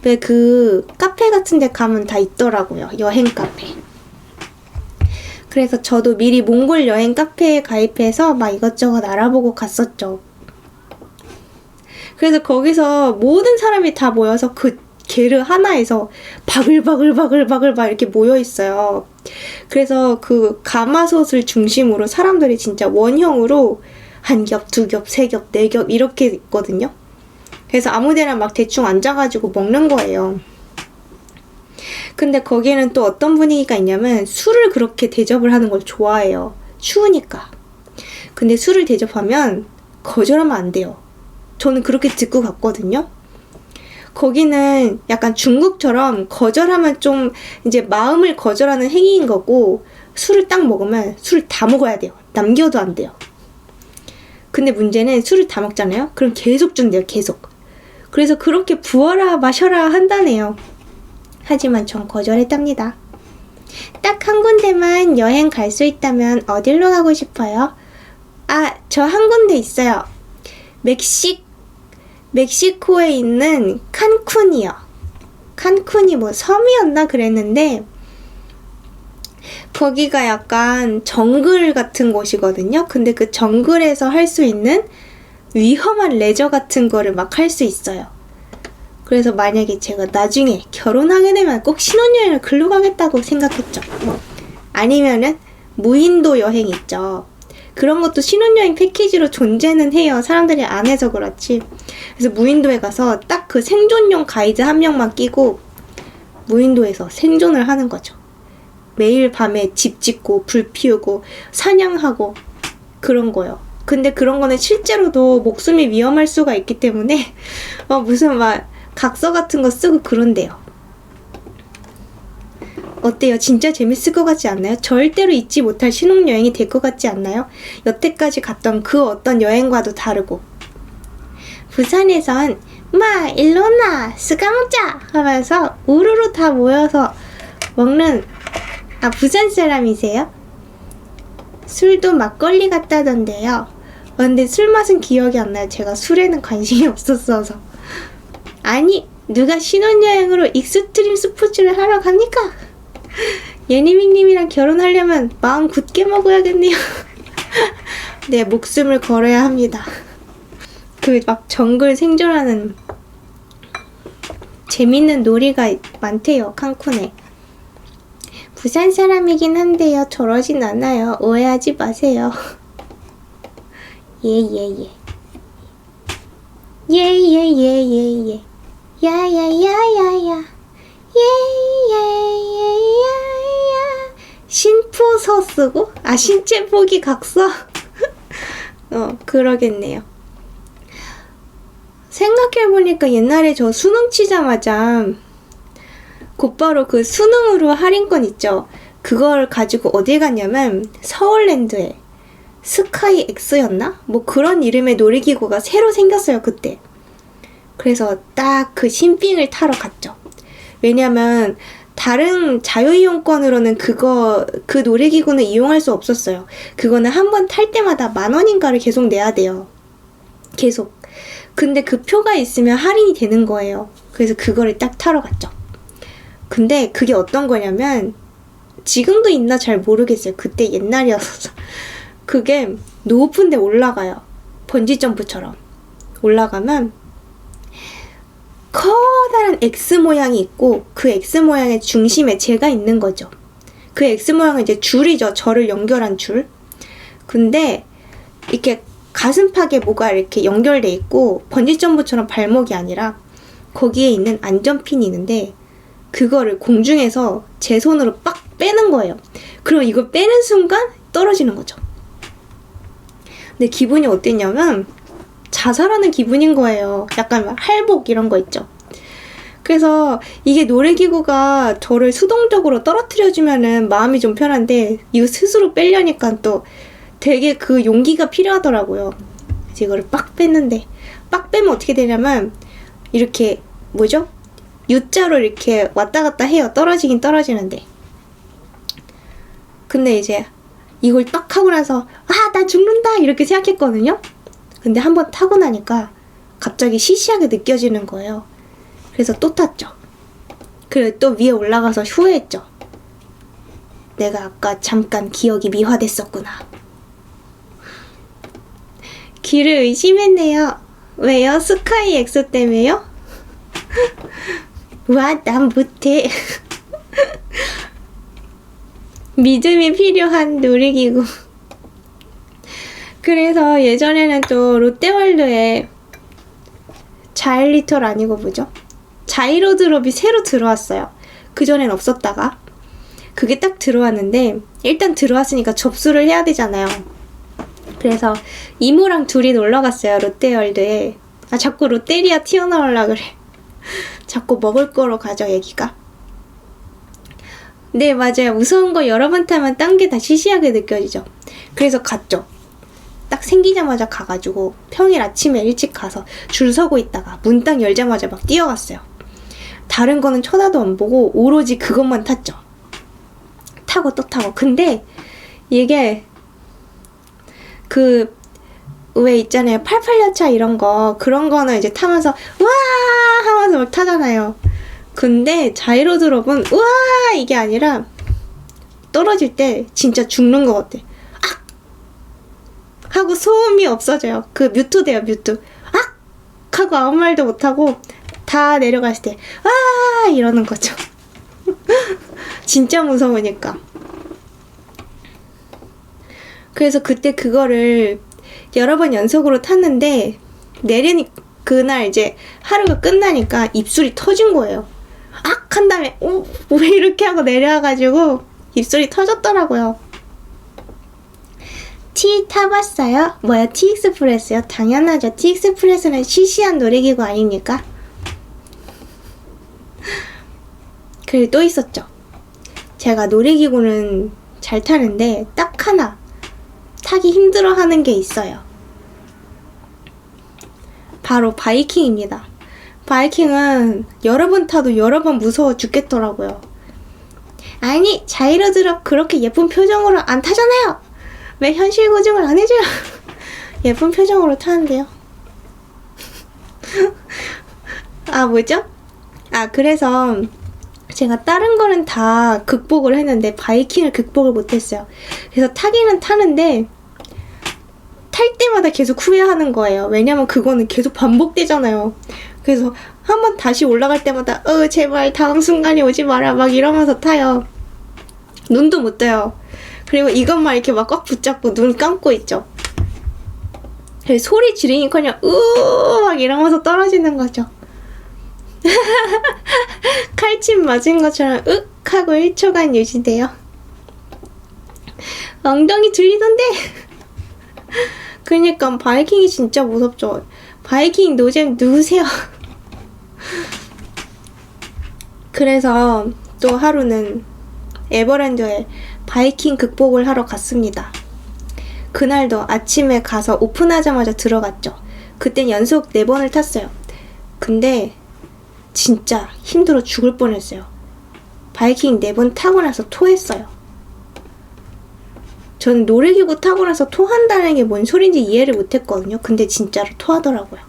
왜 그 카페 같은 데 가면 다 있더라고요. 여행 카페. 그래서 저도 미리 몽골 여행 카페에 가입해서 막 이것저것 알아보고 갔었죠. 그래서 거기서 모든 사람이 다 모여서 그 게르 하나에서 바글바글 이렇게 모여 있어요. 그래서 그 가마솥을 중심으로 사람들이 진짜 원형으로 한 겹, 두 겹, 세 겹, 네 겹 이렇게 있거든요. 그래서 아무데나 막 대충 앉아가지고 먹는 거예요. 근데 거기에는 또 어떤 분위기가 있냐면 술을 그렇게 대접을 하는 걸 좋아해요. 추우니까. 근데 술을 대접하면 거절하면 안 돼요. 저는 그렇게 듣고 갔거든요. 거기는 약간 중국처럼 거절하면 좀 이제 마음을 거절하는 행위인 거고, 술을 딱 먹으면 술을 다 먹어야 돼요. 남겨도 안 돼요. 근데 문제는 술을 다 먹잖아요? 그럼 계속 준대요. 계속. 그래서 그렇게 부어라 마셔라 한다네요. 하지만 전 거절했답니다. 딱 한 군데만 여행 갈 수 있다면 어딜로 가고 싶어요? 아, 저 한 군데 있어요. 멕시코에 있는 칸쿤이요. 칸쿤이 뭐 섬이었나 그랬는데, 거기가 약간 정글 같은 곳이거든요. 근데 그 정글에서 할 수 있는 위험한 레저 같은 거를 막 할 수 있어요. 그래서 만약에 제가 나중에 결혼하게 되면 꼭 신혼여행을 글로 가겠다고 생각했죠. 아니면은 무인도 여행 있죠. 그런 것도 신혼여행 패키지로 존재는 해요. 사람들이 안 해서 그렇지. 그래서 무인도에 가서 딱 그 생존용 가이드 한 명만 끼고 무인도에서 생존을 하는 거죠. 매일 밤에 집 짓고 불 피우고 사냥하고 그런 거요. 근데 그런 거는 실제로도 목숨이 위험할 수가 있기 때문에 무슨 막 각서 같은 거 쓰고 그런대요. 어때요? 진짜 재밌을 것 같지 않나요? 절대로 잊지 못할 신혼여행이 될 것 같지 않나요? 여태까지 갔던 그 어떤 여행과도 다르고. 부산에선 마 일로나 스가 먹자 하면서 우르르 다 모여서 먹는. 아, 부산 사람이세요? 술도 막걸리 같다던데요. 근데 술 맛은 기억이 안 나요. 제가 술에는 관심이 없었어서. 아니, 누가 신혼여행으로 익스트림 스포츠를 하러 갑니까? 예니밍님이랑 결혼하려면 마음 굳게 먹어야겠네요. 네, 목숨을 걸어야 합니다. 그 막 정글 생존하는 재밌는 놀이가 많대요, 칸쿤에. 부산 사람이긴 한데요, 저러진 않아요. 오해하지 마세요. 예예예. 예예예예예. 야야야야야. 예예예야야. 신포서 쓰고? 아, 신체 포기 각서? 그러겠네요. 생각해보니까 옛날에 저 수능 치자마자 곧바로 그 수능으로 할인권 있죠? 그걸 가지고 어디 갔냐면 서울랜드에 스카이 X였나? 뭐 그런 이름의 놀이기구가 새로 생겼어요, 그때. 그래서 딱 그 신빙을 타러 갔죠. 왜냐면 다른 자유이용권으로는 그 놀이기구는 이용할 수 없었어요. 그거는 한 번 탈 때마다 10,000원인가를 계속 내야 돼요. 계속. 근데 그 표가 있으면 할인이 되는 거예요. 그래서 그거를 딱 타러 갔죠. 근데 그게 어떤 거냐면 지금도 있나 잘 모르겠어요. 그때 옛날이어서. 그게 높은 데 올라가요. 번지점프처럼. 올라가면 커다란 X 모양이 있고 그 X 모양의 중심에 제가 있는 거죠. 그 X 모양은 이제 줄이죠. 저를 연결한 줄. 근데 이렇게 가슴팍에 뭐가 이렇게 연결돼 있고 번지점프처럼 발목이 아니라 거기에 있는 안전핀이 있는데 그거를 공중에서 제 손으로 빡 빼는 거예요. 그럼 이걸 빼는 순간 떨어지는 거죠. 근데 기분이 어땠냐면 자살하는 기분인 거예요. 약간 막 할복 이런 거 있죠. 그래서 이게 놀이기구가 저를 수동적으로 떨어뜨려주면은 마음이 좀 편한데 이거 스스로 빼려니까 또 되게 그 용기가 필요하더라고요. 그래서 이거를 빡 뺐는데 빡 빼면 어떻게 되냐면 이렇게 뭐죠? U자로 이렇게 왔다 갔다 해요. 떨어지긴 떨어지는데. 근데 이제 이걸 딱 하고 나서 나 죽는다 이렇게 생각했거든요. 근데 한번 타고 나니까 갑자기 시시하게 느껴지는 거예요. 그래서 또 탔죠. 그리고 또 위에 올라가서 후회했죠. 내가 아까 잠깐 기억이 미화됐었구나. 귀를 의심했네요. 왜요? 스카이 엑소 때문에요? 와, 난 못해. 믿음이 필요한 놀이기구. 그래서 예전에는 또 롯데월드에 자일리톨 아니고 뭐죠? 자이로드롭이 새로 들어왔어요. 그전엔 없었다가 그게 딱 들어왔는데 일단 들어왔으니까 접수를 해야 되잖아요. 그래서 이모랑 둘이 놀러 갔어요. 롯데월드에. 자꾸 롯데리아 튀어나오려고 그래. 자꾸 먹을 거로 가죠, 얘기가. 네, 맞아요. 무서운 거 여러 번 타면 딴 게 다 시시하게 느껴지죠. 그래서 갔죠. 딱 생기자마자 가가지고 평일 아침에 일찍 가서 줄 서고 있다가 문 딱 열자마자 막 뛰어갔어요. 다른 거는 쳐다도 안 보고 오로지 그것만 탔죠. 타고 또 타고. 근데 이게 그 왜 있잖아요. 88열차 이런 거. 그런 거는 이제 타면서 와 하면서 막 타잖아요. 근데 자이로드롭은 와 이게 아니라 떨어질 때 진짜 죽는 것 같아. 악! 하고 소음이 없어져요. 그 뮤트 돼요, 뮤트. 악! 하고 아무 말도 못하고 다 내려갔을 때 와 이러는 거죠. 진짜 무서우니까. 그래서 그때 그거를 여러 번 연속으로 탔는데 내리니 그날 이제 하루가 끝나니까 입술이 터진 거예요. 악! 한 다음에 왜 이렇게 하고 내려와가지고 입술이 터졌더라고요. T 타봤어요? 뭐야, T익스프레스요? 당연하죠. T익스프레스는 시시한 놀이기구 아닙니까? 그리고 또 있었죠. 제가 놀이기구는 잘 타는데 딱 하나 타기 힘들어하는 게 있어요. 바로 바이킹입니다. 바이킹은 여러 번 타도 여러 번 무서워 죽겠더라고요. 아니, 자이로드롭 그렇게 예쁜 표정으로 안 타잖아요. 왜 현실 고증을 안 해줘요? 예쁜 표정으로 타는데요. 뭐죠? 그래서 제가 다른 거는 다 극복을 했는데 바이킹을 극복을 못했어요. 그래서 타기는 타는데 탈 때마다 계속 후회하는 거예요. 왜냐면 그거는 계속 반복되잖아요. 그래서 한번 다시 올라갈 때마다 제발 다음 순간이 오지 마라 막 이러면서 타요. 눈도 못 떠요. 그리고 이것만 이렇게 막 꽉 붙잡고 눈 감고 있죠. 소리 지르니까요 막 이러면서 떨어지는 거죠. 칼침 맞은 것처럼 윽 하고 1초간 유지돼요. 엉덩이 들리던데. 그니까 바이킹이 진짜 무섭죠. 바이킹 노잼 누구세요? 그래서 또 하루는 에버랜드에 바이킹 극복을 하러 갔습니다. 그날도 아침에 가서 오픈하자마자 들어갔죠. 그땐 연속 4번을 탔어요. 근데 진짜 힘들어 죽을 뻔했어요. 바이킹 4번 타고 나서 토했어요. 전 놀이기구 타고 나서 토한다는 게 뭔 소린지 이해를 못했거든요. 근데 진짜로 토하더라고요.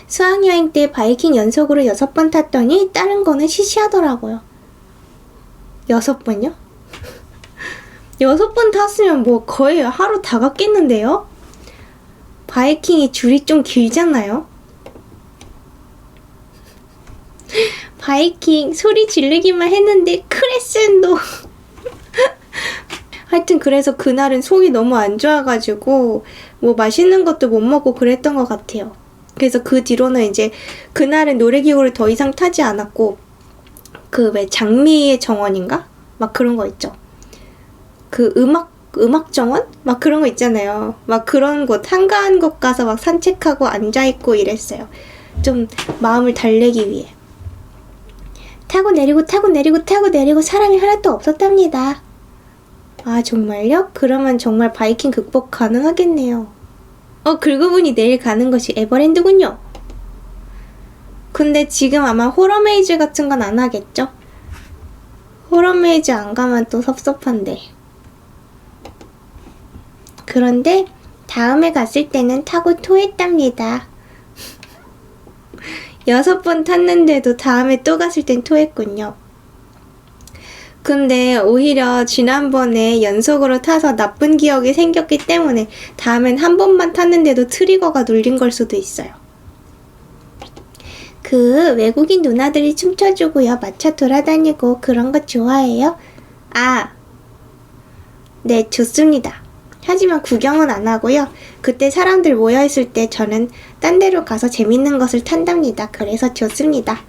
수학여행 때 바이킹 연속으로 6번 탔더니 다른 거는 시시하더라고요. 6번요? 6번 탔으면 뭐 거의 하루 다 갔겠는데요? 바이킹이 줄이 좀 길잖아요? 바이킹 소리 지르기만 했는데 크레센도. 하여튼 그래서 그날은 속이 너무 안 좋아가지고 뭐 맛있는 것도 못 먹고 그랬던 것 같아요. 그래서 그 뒤로는 이제 그날은 놀이기구를 더 이상 타지 않았고 그 왜 장미의 정원인가? 막 그런 거 있죠. 그 음악 정원? 막 그런 거 있잖아요. 막 그런 곳 한가한 곳 가서 막 산책하고 앉아있고 이랬어요. 좀 마음을 달래기 위해. 타고 내리고 타고 내리고 타고 내리고 사람이 하나도 없었답니다. 아 정말요? 그러면 정말 바이킹 극복 가능하겠네요. 그러고 보니 내일 가는 것이 에버랜드군요. 근데 지금 아마 호러메이즈 같은 건 안 하겠죠? 호러메이즈 안 가면 또 섭섭한데. 그런데 다음에 갔을 때는 타고 토했답니다. 6번 탔는데도 다음에 또 갔을 땐 토했군요. 근데 오히려 지난번에 연속으로 타서 나쁜 기억이 생겼기 때문에 다음엔 한 번만 탔는데도 트리거가 눌린 걸 수도 있어요. 그 외국인 누나들이 춤춰주고요. 마차 돌아다니고 그런 거 좋아해요? 네, 좋습니다. 하지만 구경은 안 하고요. 그때 사람들 모여있을 때 저는 딴 데로 가서 재밌는 것을 탄답니다. 그래서 좋습니다.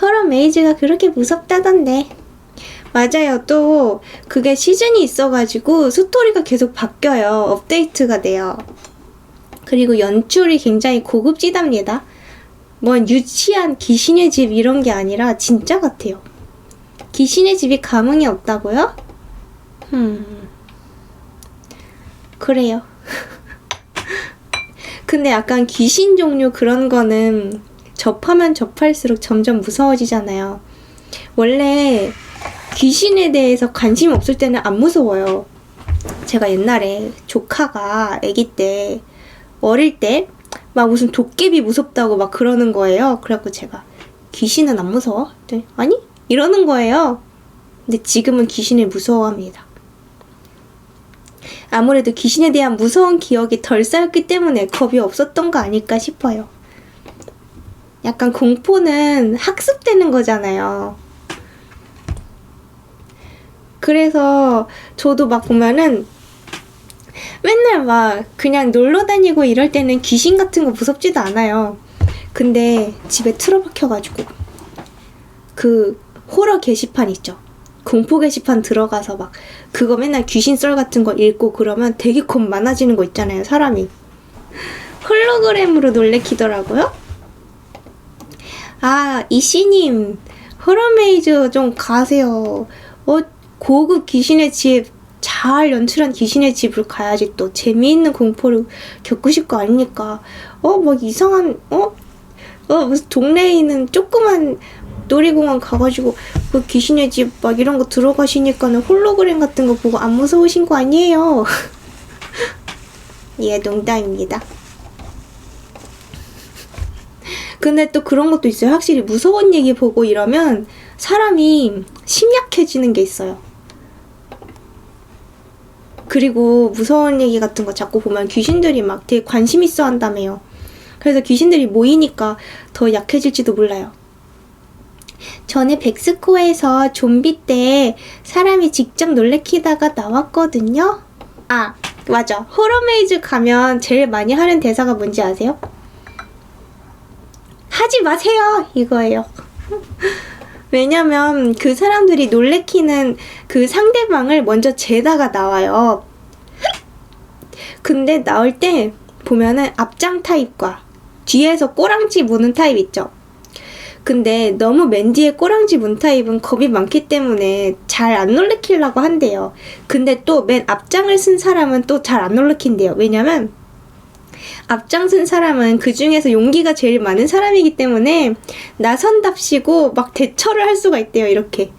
호러 메이즈가 그렇게 무섭다던데. 맞아요. 또 그게 시즌이 있어가지고 스토리가 계속 바뀌어요. 업데이트가 돼요. 그리고 연출이 굉장히 고급지답니다. 뭔 유치한 귀신의 집 이런 게 아니라 진짜 같아요. 귀신의 집이 감흥이 없다고요? 그래요. 근데 약간 귀신 종류 그런 거는 접하면 접할수록 점점 무서워지잖아요. 원래 귀신에 대해서 관심 없을 때는 안 무서워요. 제가 옛날에 조카가 아기 때 어릴 때 막 무슨 도깨비 무섭다고 막 그러는 거예요. 그래갖고 제가 귀신은 안 무서워? 그랬더니 아니? 이러는 거예요. 근데 지금은 귀신을 무서워합니다. 아무래도 귀신에 대한 무서운 기억이 덜 쌓였기 때문에 겁이 없었던 거 아닐까 싶어요. 약간 공포는 학습되는 거잖아요. 그래서 저도 막 보면은 맨날 막 그냥 놀러 다니고 이럴 때는 귀신 같은 거 무섭지도 않아요. 근데 집에 틀어박혀가지고 그 호러 게시판 있죠. 공포 게시판 들어가서 막 그거 맨날 귀신 썰 같은 거 읽고 그러면 되게 겁 많아지는 거 있잖아요. 사람이. 홀로그램으로 놀래키더라고요. 이씨님 호러메이즈 좀 가세요. 고급 귀신의 집 잘 연출한 귀신의 집을 가야지 또 재미있는 공포를 겪으실 거 아닙니까? 막 이상한 무슨 동네에 있는 조그만 놀이공원 가가지고 그 귀신의 집 막 이런 거 들어가시니까는 홀로그램 같은 거 보고 안 무서우신 거 아니에요? 예, 농담입니다. 근데 또 그런 것도 있어요. 확실히 무서운 얘기 보고 이러면 사람이 심약해지는 게 있어요. 그리고 무서운 얘기 같은 거 자꾸 보면 귀신들이 막 되게 관심 있어 한다며요. 그래서 귀신들이 모이니까 더 약해질지도 몰라요. 전에 백스코에서 좀비 때 사람이 직접 놀래키다가 나왔거든요. 아, 맞아. 호러메이즈 가면 제일 많이 하는 대사가 뭔지 아세요? 하지 마세요! 이거예요. 왜냐면 그 사람들이 놀래키는 그 상대방을 먼저 재다가 나와요. 근데 나올 때 보면은 앞장 타입과 뒤에서 꼬랑지 무는 타입 있죠. 근데 너무 맨 뒤에 꼬랑지 문 타입은 겁이 많기 때문에 잘 안 놀래키려고 한대요. 근데 또 맨 앞장을 쓴 사람은 또 잘 안 놀래킨대요. 왜냐면 앞장 쓴 사람은 그 중에서 용기가 제일 많은 사람이기 때문에 나선답시고 막 대처를 할 수가 있대요. 이렇게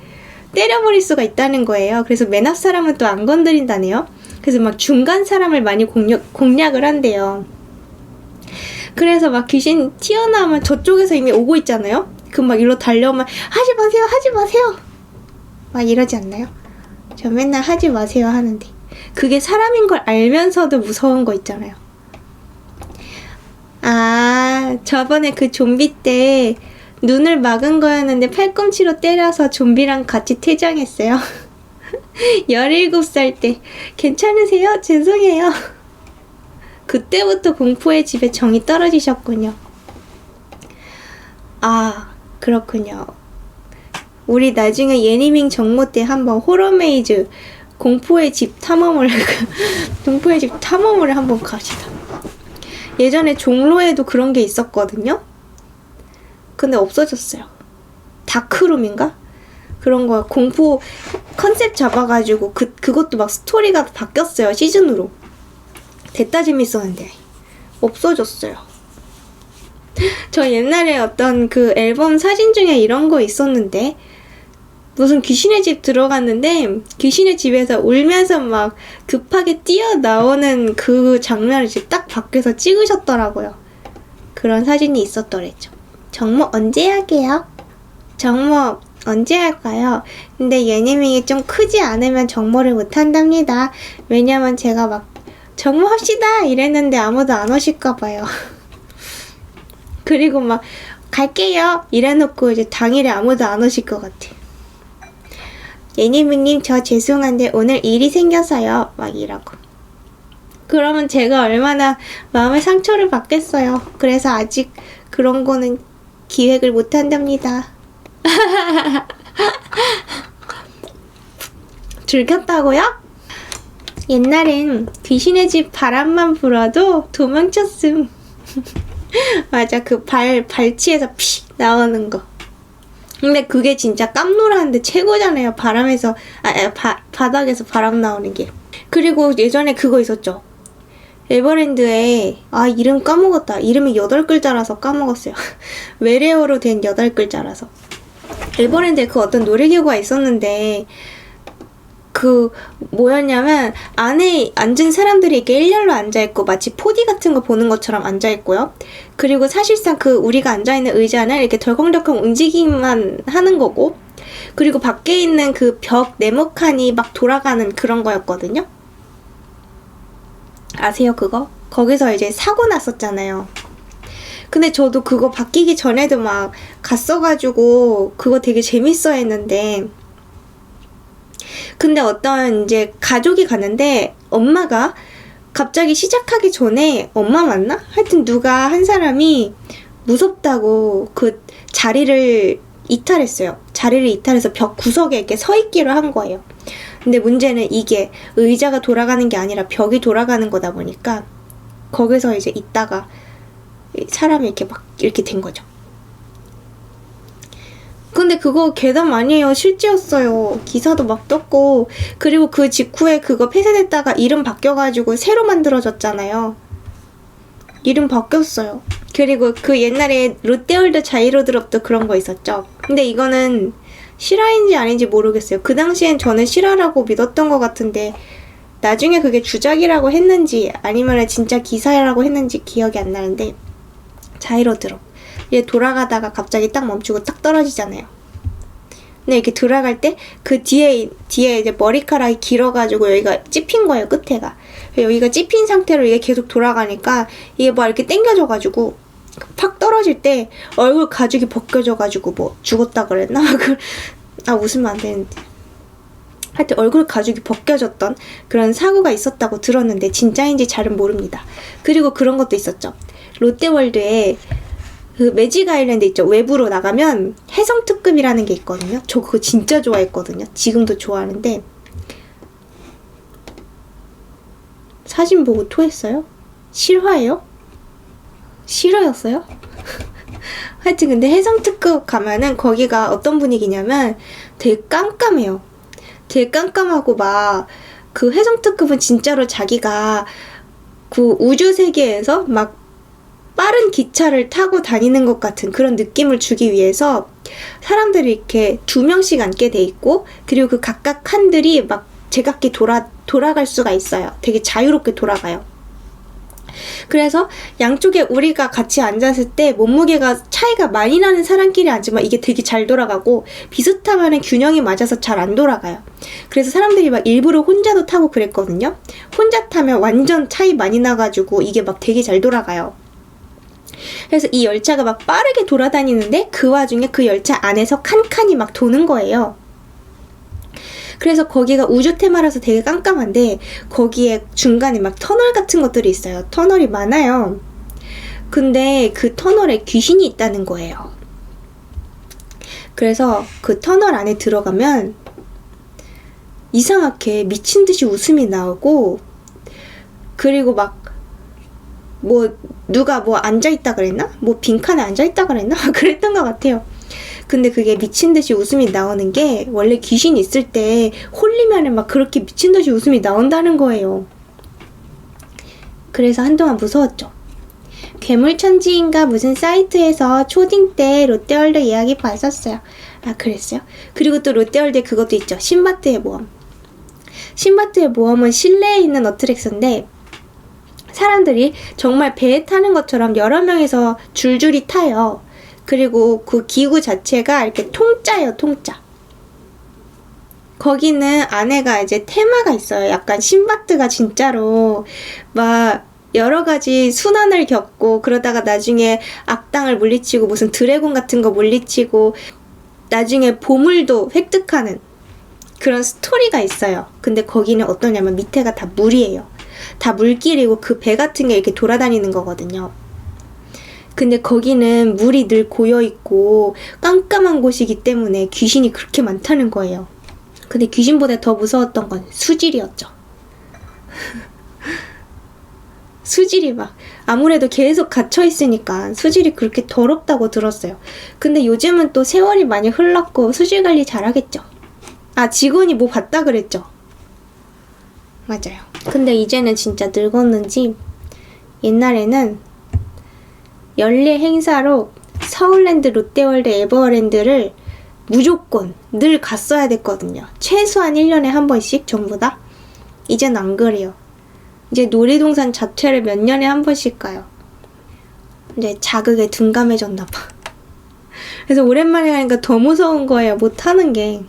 때려버릴 수가 있다는 거예요. 그래서 맨 앞 사람은 또 안 건드린다네요. 그래서 막 중간 사람을 많이 공략을 한대요. 그래서 막 귀신 튀어나오면 저쪽에서 이미 오고 있잖아요. 그럼 막 일로 달려오면 하지 마세요, 하지 마세요 막 이러지 않나요? 저 맨날 하지 마세요 하는데 그게 사람인 걸 알면서도 무서운 거 있잖아요. 아, 저번에 그 좀비 때 눈을 막은 거였는데 팔꿈치로 때려서 좀비랑 같이 퇴장했어요. 17살 때. 괜찮으세요? 죄송해요. 그때부터 공포의 집에 정이 떨어지셨군요. 아, 그렇군요. 우리 나중에 예니밍 정모 때 한번 호러메이즈 공포의 집 탐험을 공포의 집 탐험을 한번 갑시다. 예전에 종로에도 그런 게 있었거든요. 근데 없어졌어요. 다크룸인가? 그런 거 공포 컨셉 잡아가지고 그것도 막 스토리가 바뀌었어요. 시즌으로. 됐다 재밌었는데 없어졌어요. 저 옛날에 어떤 그 앨범 사진 중에 이런 거 있었는데 무슨 귀신의 집 들어갔는데 귀신의 집에서 울면서 막 급하게 뛰어나오는 그 장면을 이제 딱 밖에서 찍으셨더라고요. 그런 사진이 있었더랬죠. 정모 언제 하게요? 정모 언제 할까요? 근데 예니밍이 좀 크지 않으면 정모를 못 한답니다. 왜냐면 제가 막 정모합시다 이랬는데 아무도 안 오실까봐요. 그리고 막 갈게요 이래놓고 이제 당일에 아무도 안 오실 것 같아. 예니밍님 저 죄송한데 오늘 일이 생겨서요 막 이러고. 그러면 제가 얼마나 마음의 상처를 받겠어요. 그래서 아직 그런 거는 기획을 못 한답니다. 들켰다고요? 옛날엔 귀신의 집 바람만 불어도 도망쳤음. 맞아, 그 발치에서 피 나오는 거. 근데 그게 진짜 깜놀하는데 최고잖아요. 바람에서 바닥에서 바람 나오는 게. 그리고 예전에 그거 있었죠. 에버랜드에 이름 까먹었다. 이름이 8글자라서 까먹었어요. 외래어로 된 8글자라서. 에버랜드에 그 어떤 놀이기구가 있었는데 그 뭐였냐면 안에 앉은 사람들이 이렇게 일렬로 앉아있고 마치 4D 같은 거 보는 것처럼 앉아있고요. 그리고 사실상 그 우리가 앉아있는 의자는 이렇게 덜컹덜컹 움직이기만 하는 거고, 그리고 밖에 있는 그 벽 네모칸이 막 돌아가는 그런 거였거든요. 아세요 그거? 거기서 이제 사고 났었잖아요. 근데 저도 그거 바뀌기 전에도 막 갔어가지고 그거 되게 재밌어 했는데, 근데 어떤 이제 가족이 갔는데 엄마가 갑자기 시작하기 전에 엄마 맞나? 하여튼 누가 한 사람이 무섭다고 그 자리를 이탈했어요. 자리를 이탈해서 벽 구석에 이렇게 서 있기로 한 거예요. 근데 문제는 이게 의자가 돌아가는 게 아니라 벽이 돌아가는 거다 보니까 거기서 이제 있다가 사람이 이렇게 막 이렇게 된 거죠. 근데 그거 괴담 아니에요. 실제였어요. 기사도 막 떴고, 그리고 그 직후에 그거 폐쇄됐다가 이름 바뀌어가지고 새로 만들어졌잖아요. 이름 바뀌었어요. 그리고 그 옛날에 롯데월드 자이로드롭도 그런 거 있었죠. 근데 이거는 실화인지 아닌지 모르겠어요. 그 당시엔 저는 실화라고 믿었던 것 같은데 나중에 그게 주작이라고 했는지 아니면 진짜 기사라고 했는지 기억이 안 나는데, 자이로드롭 얘 돌아가다가 갑자기 딱 멈추고 딱 떨어지잖아요. 근데 이렇게 돌아갈 때 그 뒤에 이제 머리카락이 길어가지고 여기가 찝힌 거예요, 끝에가. 여기가 찝힌 상태로 이게 계속 돌아가니까 이게 막 이렇게 당겨져가지고 팍 떨어질 때 얼굴 가죽이 벗겨져가지고 뭐 죽었다 그랬나? 웃으면 안 되는데. 하여튼 얼굴 가죽이 벗겨졌던 그런 사고가 있었다고 들었는데 진짜인지 잘은 모릅니다. 그리고 그런 것도 있었죠. 롯데월드에 그 매직 아일랜드 있죠. 외부로 나가면 해성특급이라는 게 있거든요. 저 그거 진짜 좋아했거든요. 지금도 좋아하는데 사진 보고 토했어요? 실화예요? 실화였어요? 하여튼 근데 해성특급 가면은 거기가 어떤 분위기냐면 되게 깜깜해요. 되게 깜깜하고 막 그 해성특급은 진짜로 자기가 그 우주세계에서 막 빠른 기차를 타고 다니는 것 같은 그런 느낌을 주기 위해서 사람들이 이렇게 2명씩 앉게 돼 있고 그리고 그 각각 칸들이 막 제각기 돌아갈 수가 있어요. 되게 자유롭게 돌아가요. 그래서 양쪽에 우리가 같이 앉았을 때 몸무게가 차이가 많이 나는 사람끼리 앉으면 이게 되게 잘 돌아가고 비슷하면 균형이 맞아서 잘 안 돌아가요. 그래서 사람들이 막 일부러 혼자도 타고 그랬거든요. 혼자 타면 완전 차이 많이 나가지고 이게 막 되게 잘 돌아가요. 그래서 이 열차가 막 빠르게 돌아다니는데 그 와중에 그 열차 안에서 칸칸이 막 도는 거예요. 그래서 거기가 우주 테마라서 되게 깜깜한데 거기에 중간에 막 터널 같은 것들이 있어요. 터널이 많아요. 근데 그 터널에 귀신이 있다는 거예요. 그래서 그 터널 안에 들어가면 이상하게 미친 듯이 웃음이 나오고 그리고 막 뭐 누가 뭐 앉아있다 그랬나? 뭐 빈칸에 앉아있다 그랬나? 그랬던 것 같아요. 근데 그게 미친 듯이 웃음이 나오는 게 원래 귀신이 있을 때 홀리면은 막 그렇게 미친 듯이 웃음이 나온다는 거예요. 그래서 한동안 무서웠죠. 괴물천지인가 무슨 사이트에서 초딩 때 롯데월드 이야기 봤었어요. 아, 그랬어요? 그리고 또 롯데월드에 그것도 있죠. 신바트의 모험. 신바트의 모험은 실내에 있는 어트랙션인데 사람들이 정말 배에 타는 것처럼 여러 명이서 줄줄이 타요. 그리고 그 기구 자체가 이렇게 통짜예요, 통짜. 거기는 안에가 이제 테마가 있어요. 약간 신바트가 진짜로 막 여러 가지 순환을 겪고 그러다가 나중에 악당을 물리치고 무슨 드래곤 같은 거 물리치고 나중에 보물도 획득하는 그런 스토리가 있어요. 근데 거기는 어떠냐면 밑에가 다 물이에요. 다 물길이고 그 배 같은 게 이렇게 돌아다니는 거거든요. 근데 거기는 물이 늘 고여있고 깜깜한 곳이기 때문에 귀신이 그렇게 많다는 거예요. 근데 귀신보다 더 무서웠던 건 수질이었죠. 수질이 막 아무래도 계속 갇혀있으니까 수질이 그렇게 더럽다고 들었어요. 근데 요즘은 또 세월이 많이 흘렀고 수질 관리 잘하겠죠. 아, 직원이 뭐 봤다 그랬죠. 맞아요. 근데 이제는 진짜 늙었는지 옛날에는 연례 행사로 서울랜드, 롯데월드, 에버랜드를 무조건 늘 갔어야 됐거든요. 최소한 1년에 한 번씩 전부 다. 이젠 안 그래요. 이제 놀이동산 자체를 몇 년에 한 번씩 가요. 이제 자극에 둔감해졌나 봐. 그래서 오랜만에 가니까 더 무서운 거예요. 못 하는 게.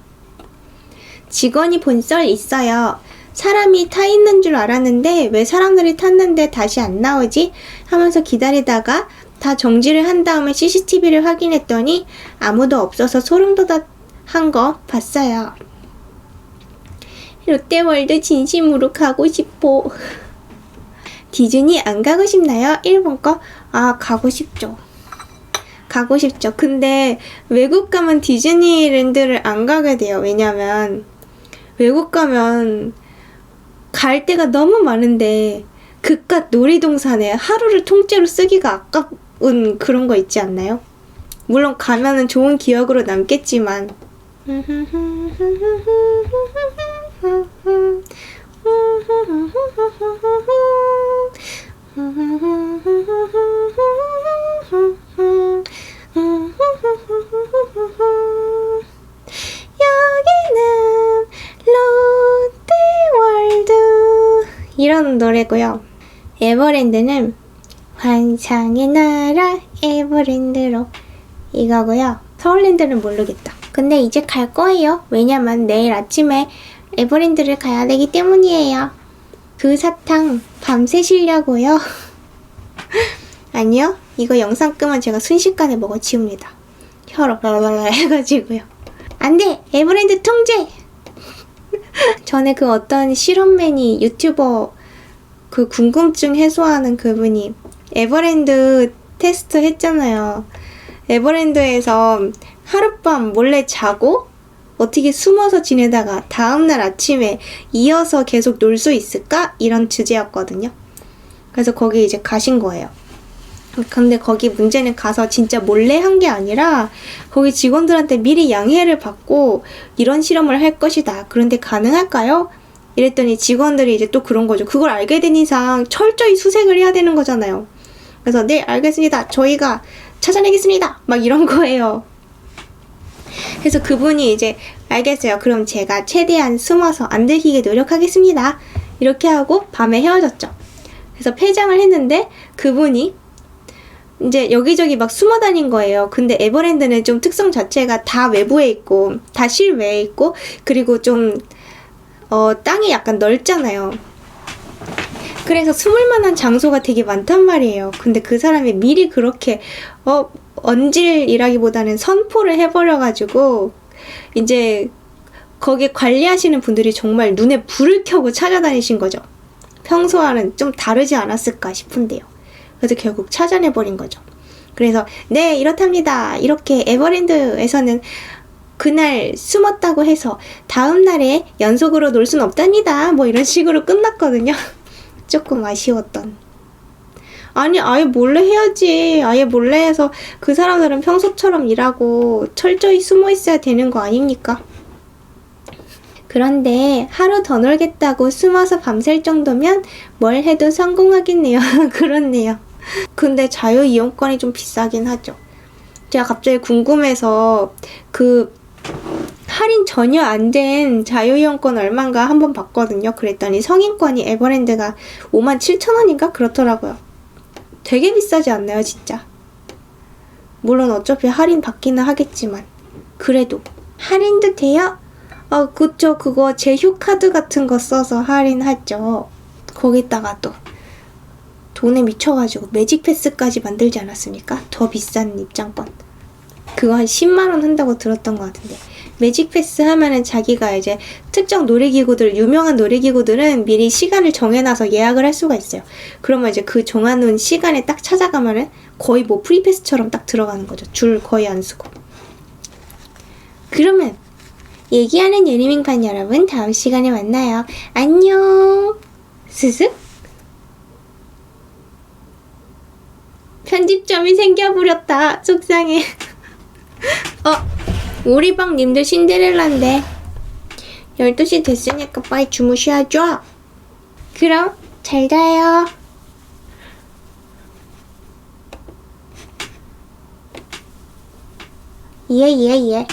직원이 본 썰 있어요. 사람이 타 있는 줄 알았는데 왜 사람들이 탔는데 다시 안 나오지? 하면서 기다리다가 다 정지를 한 다음에 CCTV를 확인했더니 아무도 없어서 소름 돋았한 거 봤어요. 롯데월드 진심으로 가고 싶어. 디즈니 안 가고 싶나요? 일본 거? 아, 가고 싶죠. 가고 싶죠. 근데 외국 가면 디즈니랜드를 안 가게 돼요. 왜냐면 외국 가면 갈 데가 너무 많은데 그깟 놀이동산에 하루를 통째로 쓰기가 아까운 그런 거 있지 않나요? 물론 가면은 좋은 기억으로 남겠지만 여기는 롯데월드 이런 노래고요. 에버랜드는 환상의 나라 에버랜드로 이거고요. 서울랜드는 모르겠다. 근데 이제 갈 거예요. 왜냐면 내일 아침에 에버랜드를 가야 되기 때문이에요. 그 사탕 밤새시려고요? 아니요. 이거 영상 끄면 제가 순식간에 먹어치웁니다. 혀로 랄랄라 해가지고요. 안 돼! 에버랜드 통제! 전에 그 어떤 실험맨이 유튜버 그 궁금증 해소하는 그분이 에버랜드 테스트 했잖아요. 에버랜드에서 하룻밤 몰래 자고 어떻게 숨어서 지내다가 다음날 아침에 이어서 계속 놀 수 있을까? 이런 주제였거든요. 그래서 거기 이제 가신 거예요. 근데 거기 문제는 가서 진짜 몰래 한 게 아니라 거기 직원들한테 미리 양해를 받고 이런 실험을 할 것이다. 그런데 가능할까요? 이랬더니 직원들이 이제 또 그런 거죠. 그걸 알게 된 이상 철저히 수색을 해야 되는 거잖아요. 그래서 네, 알겠습니다. 저희가 찾아내겠습니다. 막 이런 거예요. 그래서 그분이 이제 알겠어요. 그럼 제가 최대한 숨어서 안 들키게 노력하겠습니다. 이렇게 하고 밤에 헤어졌죠. 그래서 폐장을 했는데 그분이 이제 여기저기 막 숨어 다닌 거예요. 근데 에버랜드는 좀 특성 자체가 다 외부에 있고 다 실외에 있고 그리고 좀 땅이 약간 넓잖아요. 그래서 숨을 만한 장소가 되게 많단 말이에요. 근데 그 사람이 미리 그렇게 언질이라기보다는 선포를 해버려가지고 이제 거기 관리하시는 분들이 정말 눈에 불을 켜고 찾아다니신 거죠. 평소와는 좀 다르지 않았을까 싶은데요. 그래서 결국 찾아내버린 거죠. 그래서 네, 이렇답니다. 이렇게 에버랜드에서는 그날 숨었다고 해서 다음 날에 연속으로 놀 순 없답니다. 뭐 이런 식으로 끝났거든요. 조금 아쉬웠던. 아니, 아예 몰래 해야지. 아예 몰래 해서 그 사람들은 평소처럼 일하고 철저히 숨어 있어야 되는 거 아닙니까? 그런데 하루 더 놀겠다고 숨어서 밤샐 정도면 뭘 해도 성공하겠네요. 그렇네요. 근데 자유이용권이 좀 비싸긴 하죠. 제가 갑자기 궁금해서 그 할인 전혀 안 된 자유이용권 얼만가 한번 봤거든요. 그랬더니 성인권이 에버랜드가 57,000원인가? 그렇더라고요. 되게 비싸지 않나요, 진짜? 물론 어차피 할인 받기는 하겠지만 그래도 할인도 돼요? 그쵸. 그거 제휴카드 같은 거 써서 할인하죠. 거기다가 또 돈에 미쳐가지고 매직 패스까지 만들지 않았습니까? 더 비싼 입장권. 그거 한 10만원 한다고 들었던 것 같은데. 매직 패스 하면은 자기가 이제 특정 놀이기구들, 유명한 놀이기구들은 미리 시간을 정해놔서 예약을 할 수가 있어요. 그러면 이제 그 정해놓은 시간에 딱 찾아가면은 거의 뭐 프리패스처럼 딱 들어가는 거죠. 줄 거의 안 서고. 그러면 얘기하는 예니밍판 여러분, 다음 시간에 만나요. 안녕. 스슥. 편집점이 생겨버렸다. 속상해. 우리 방 님들 신데렐라인데 12시 됐으니까 빨리 주무셔야죠. 그럼 잘 자요. 예.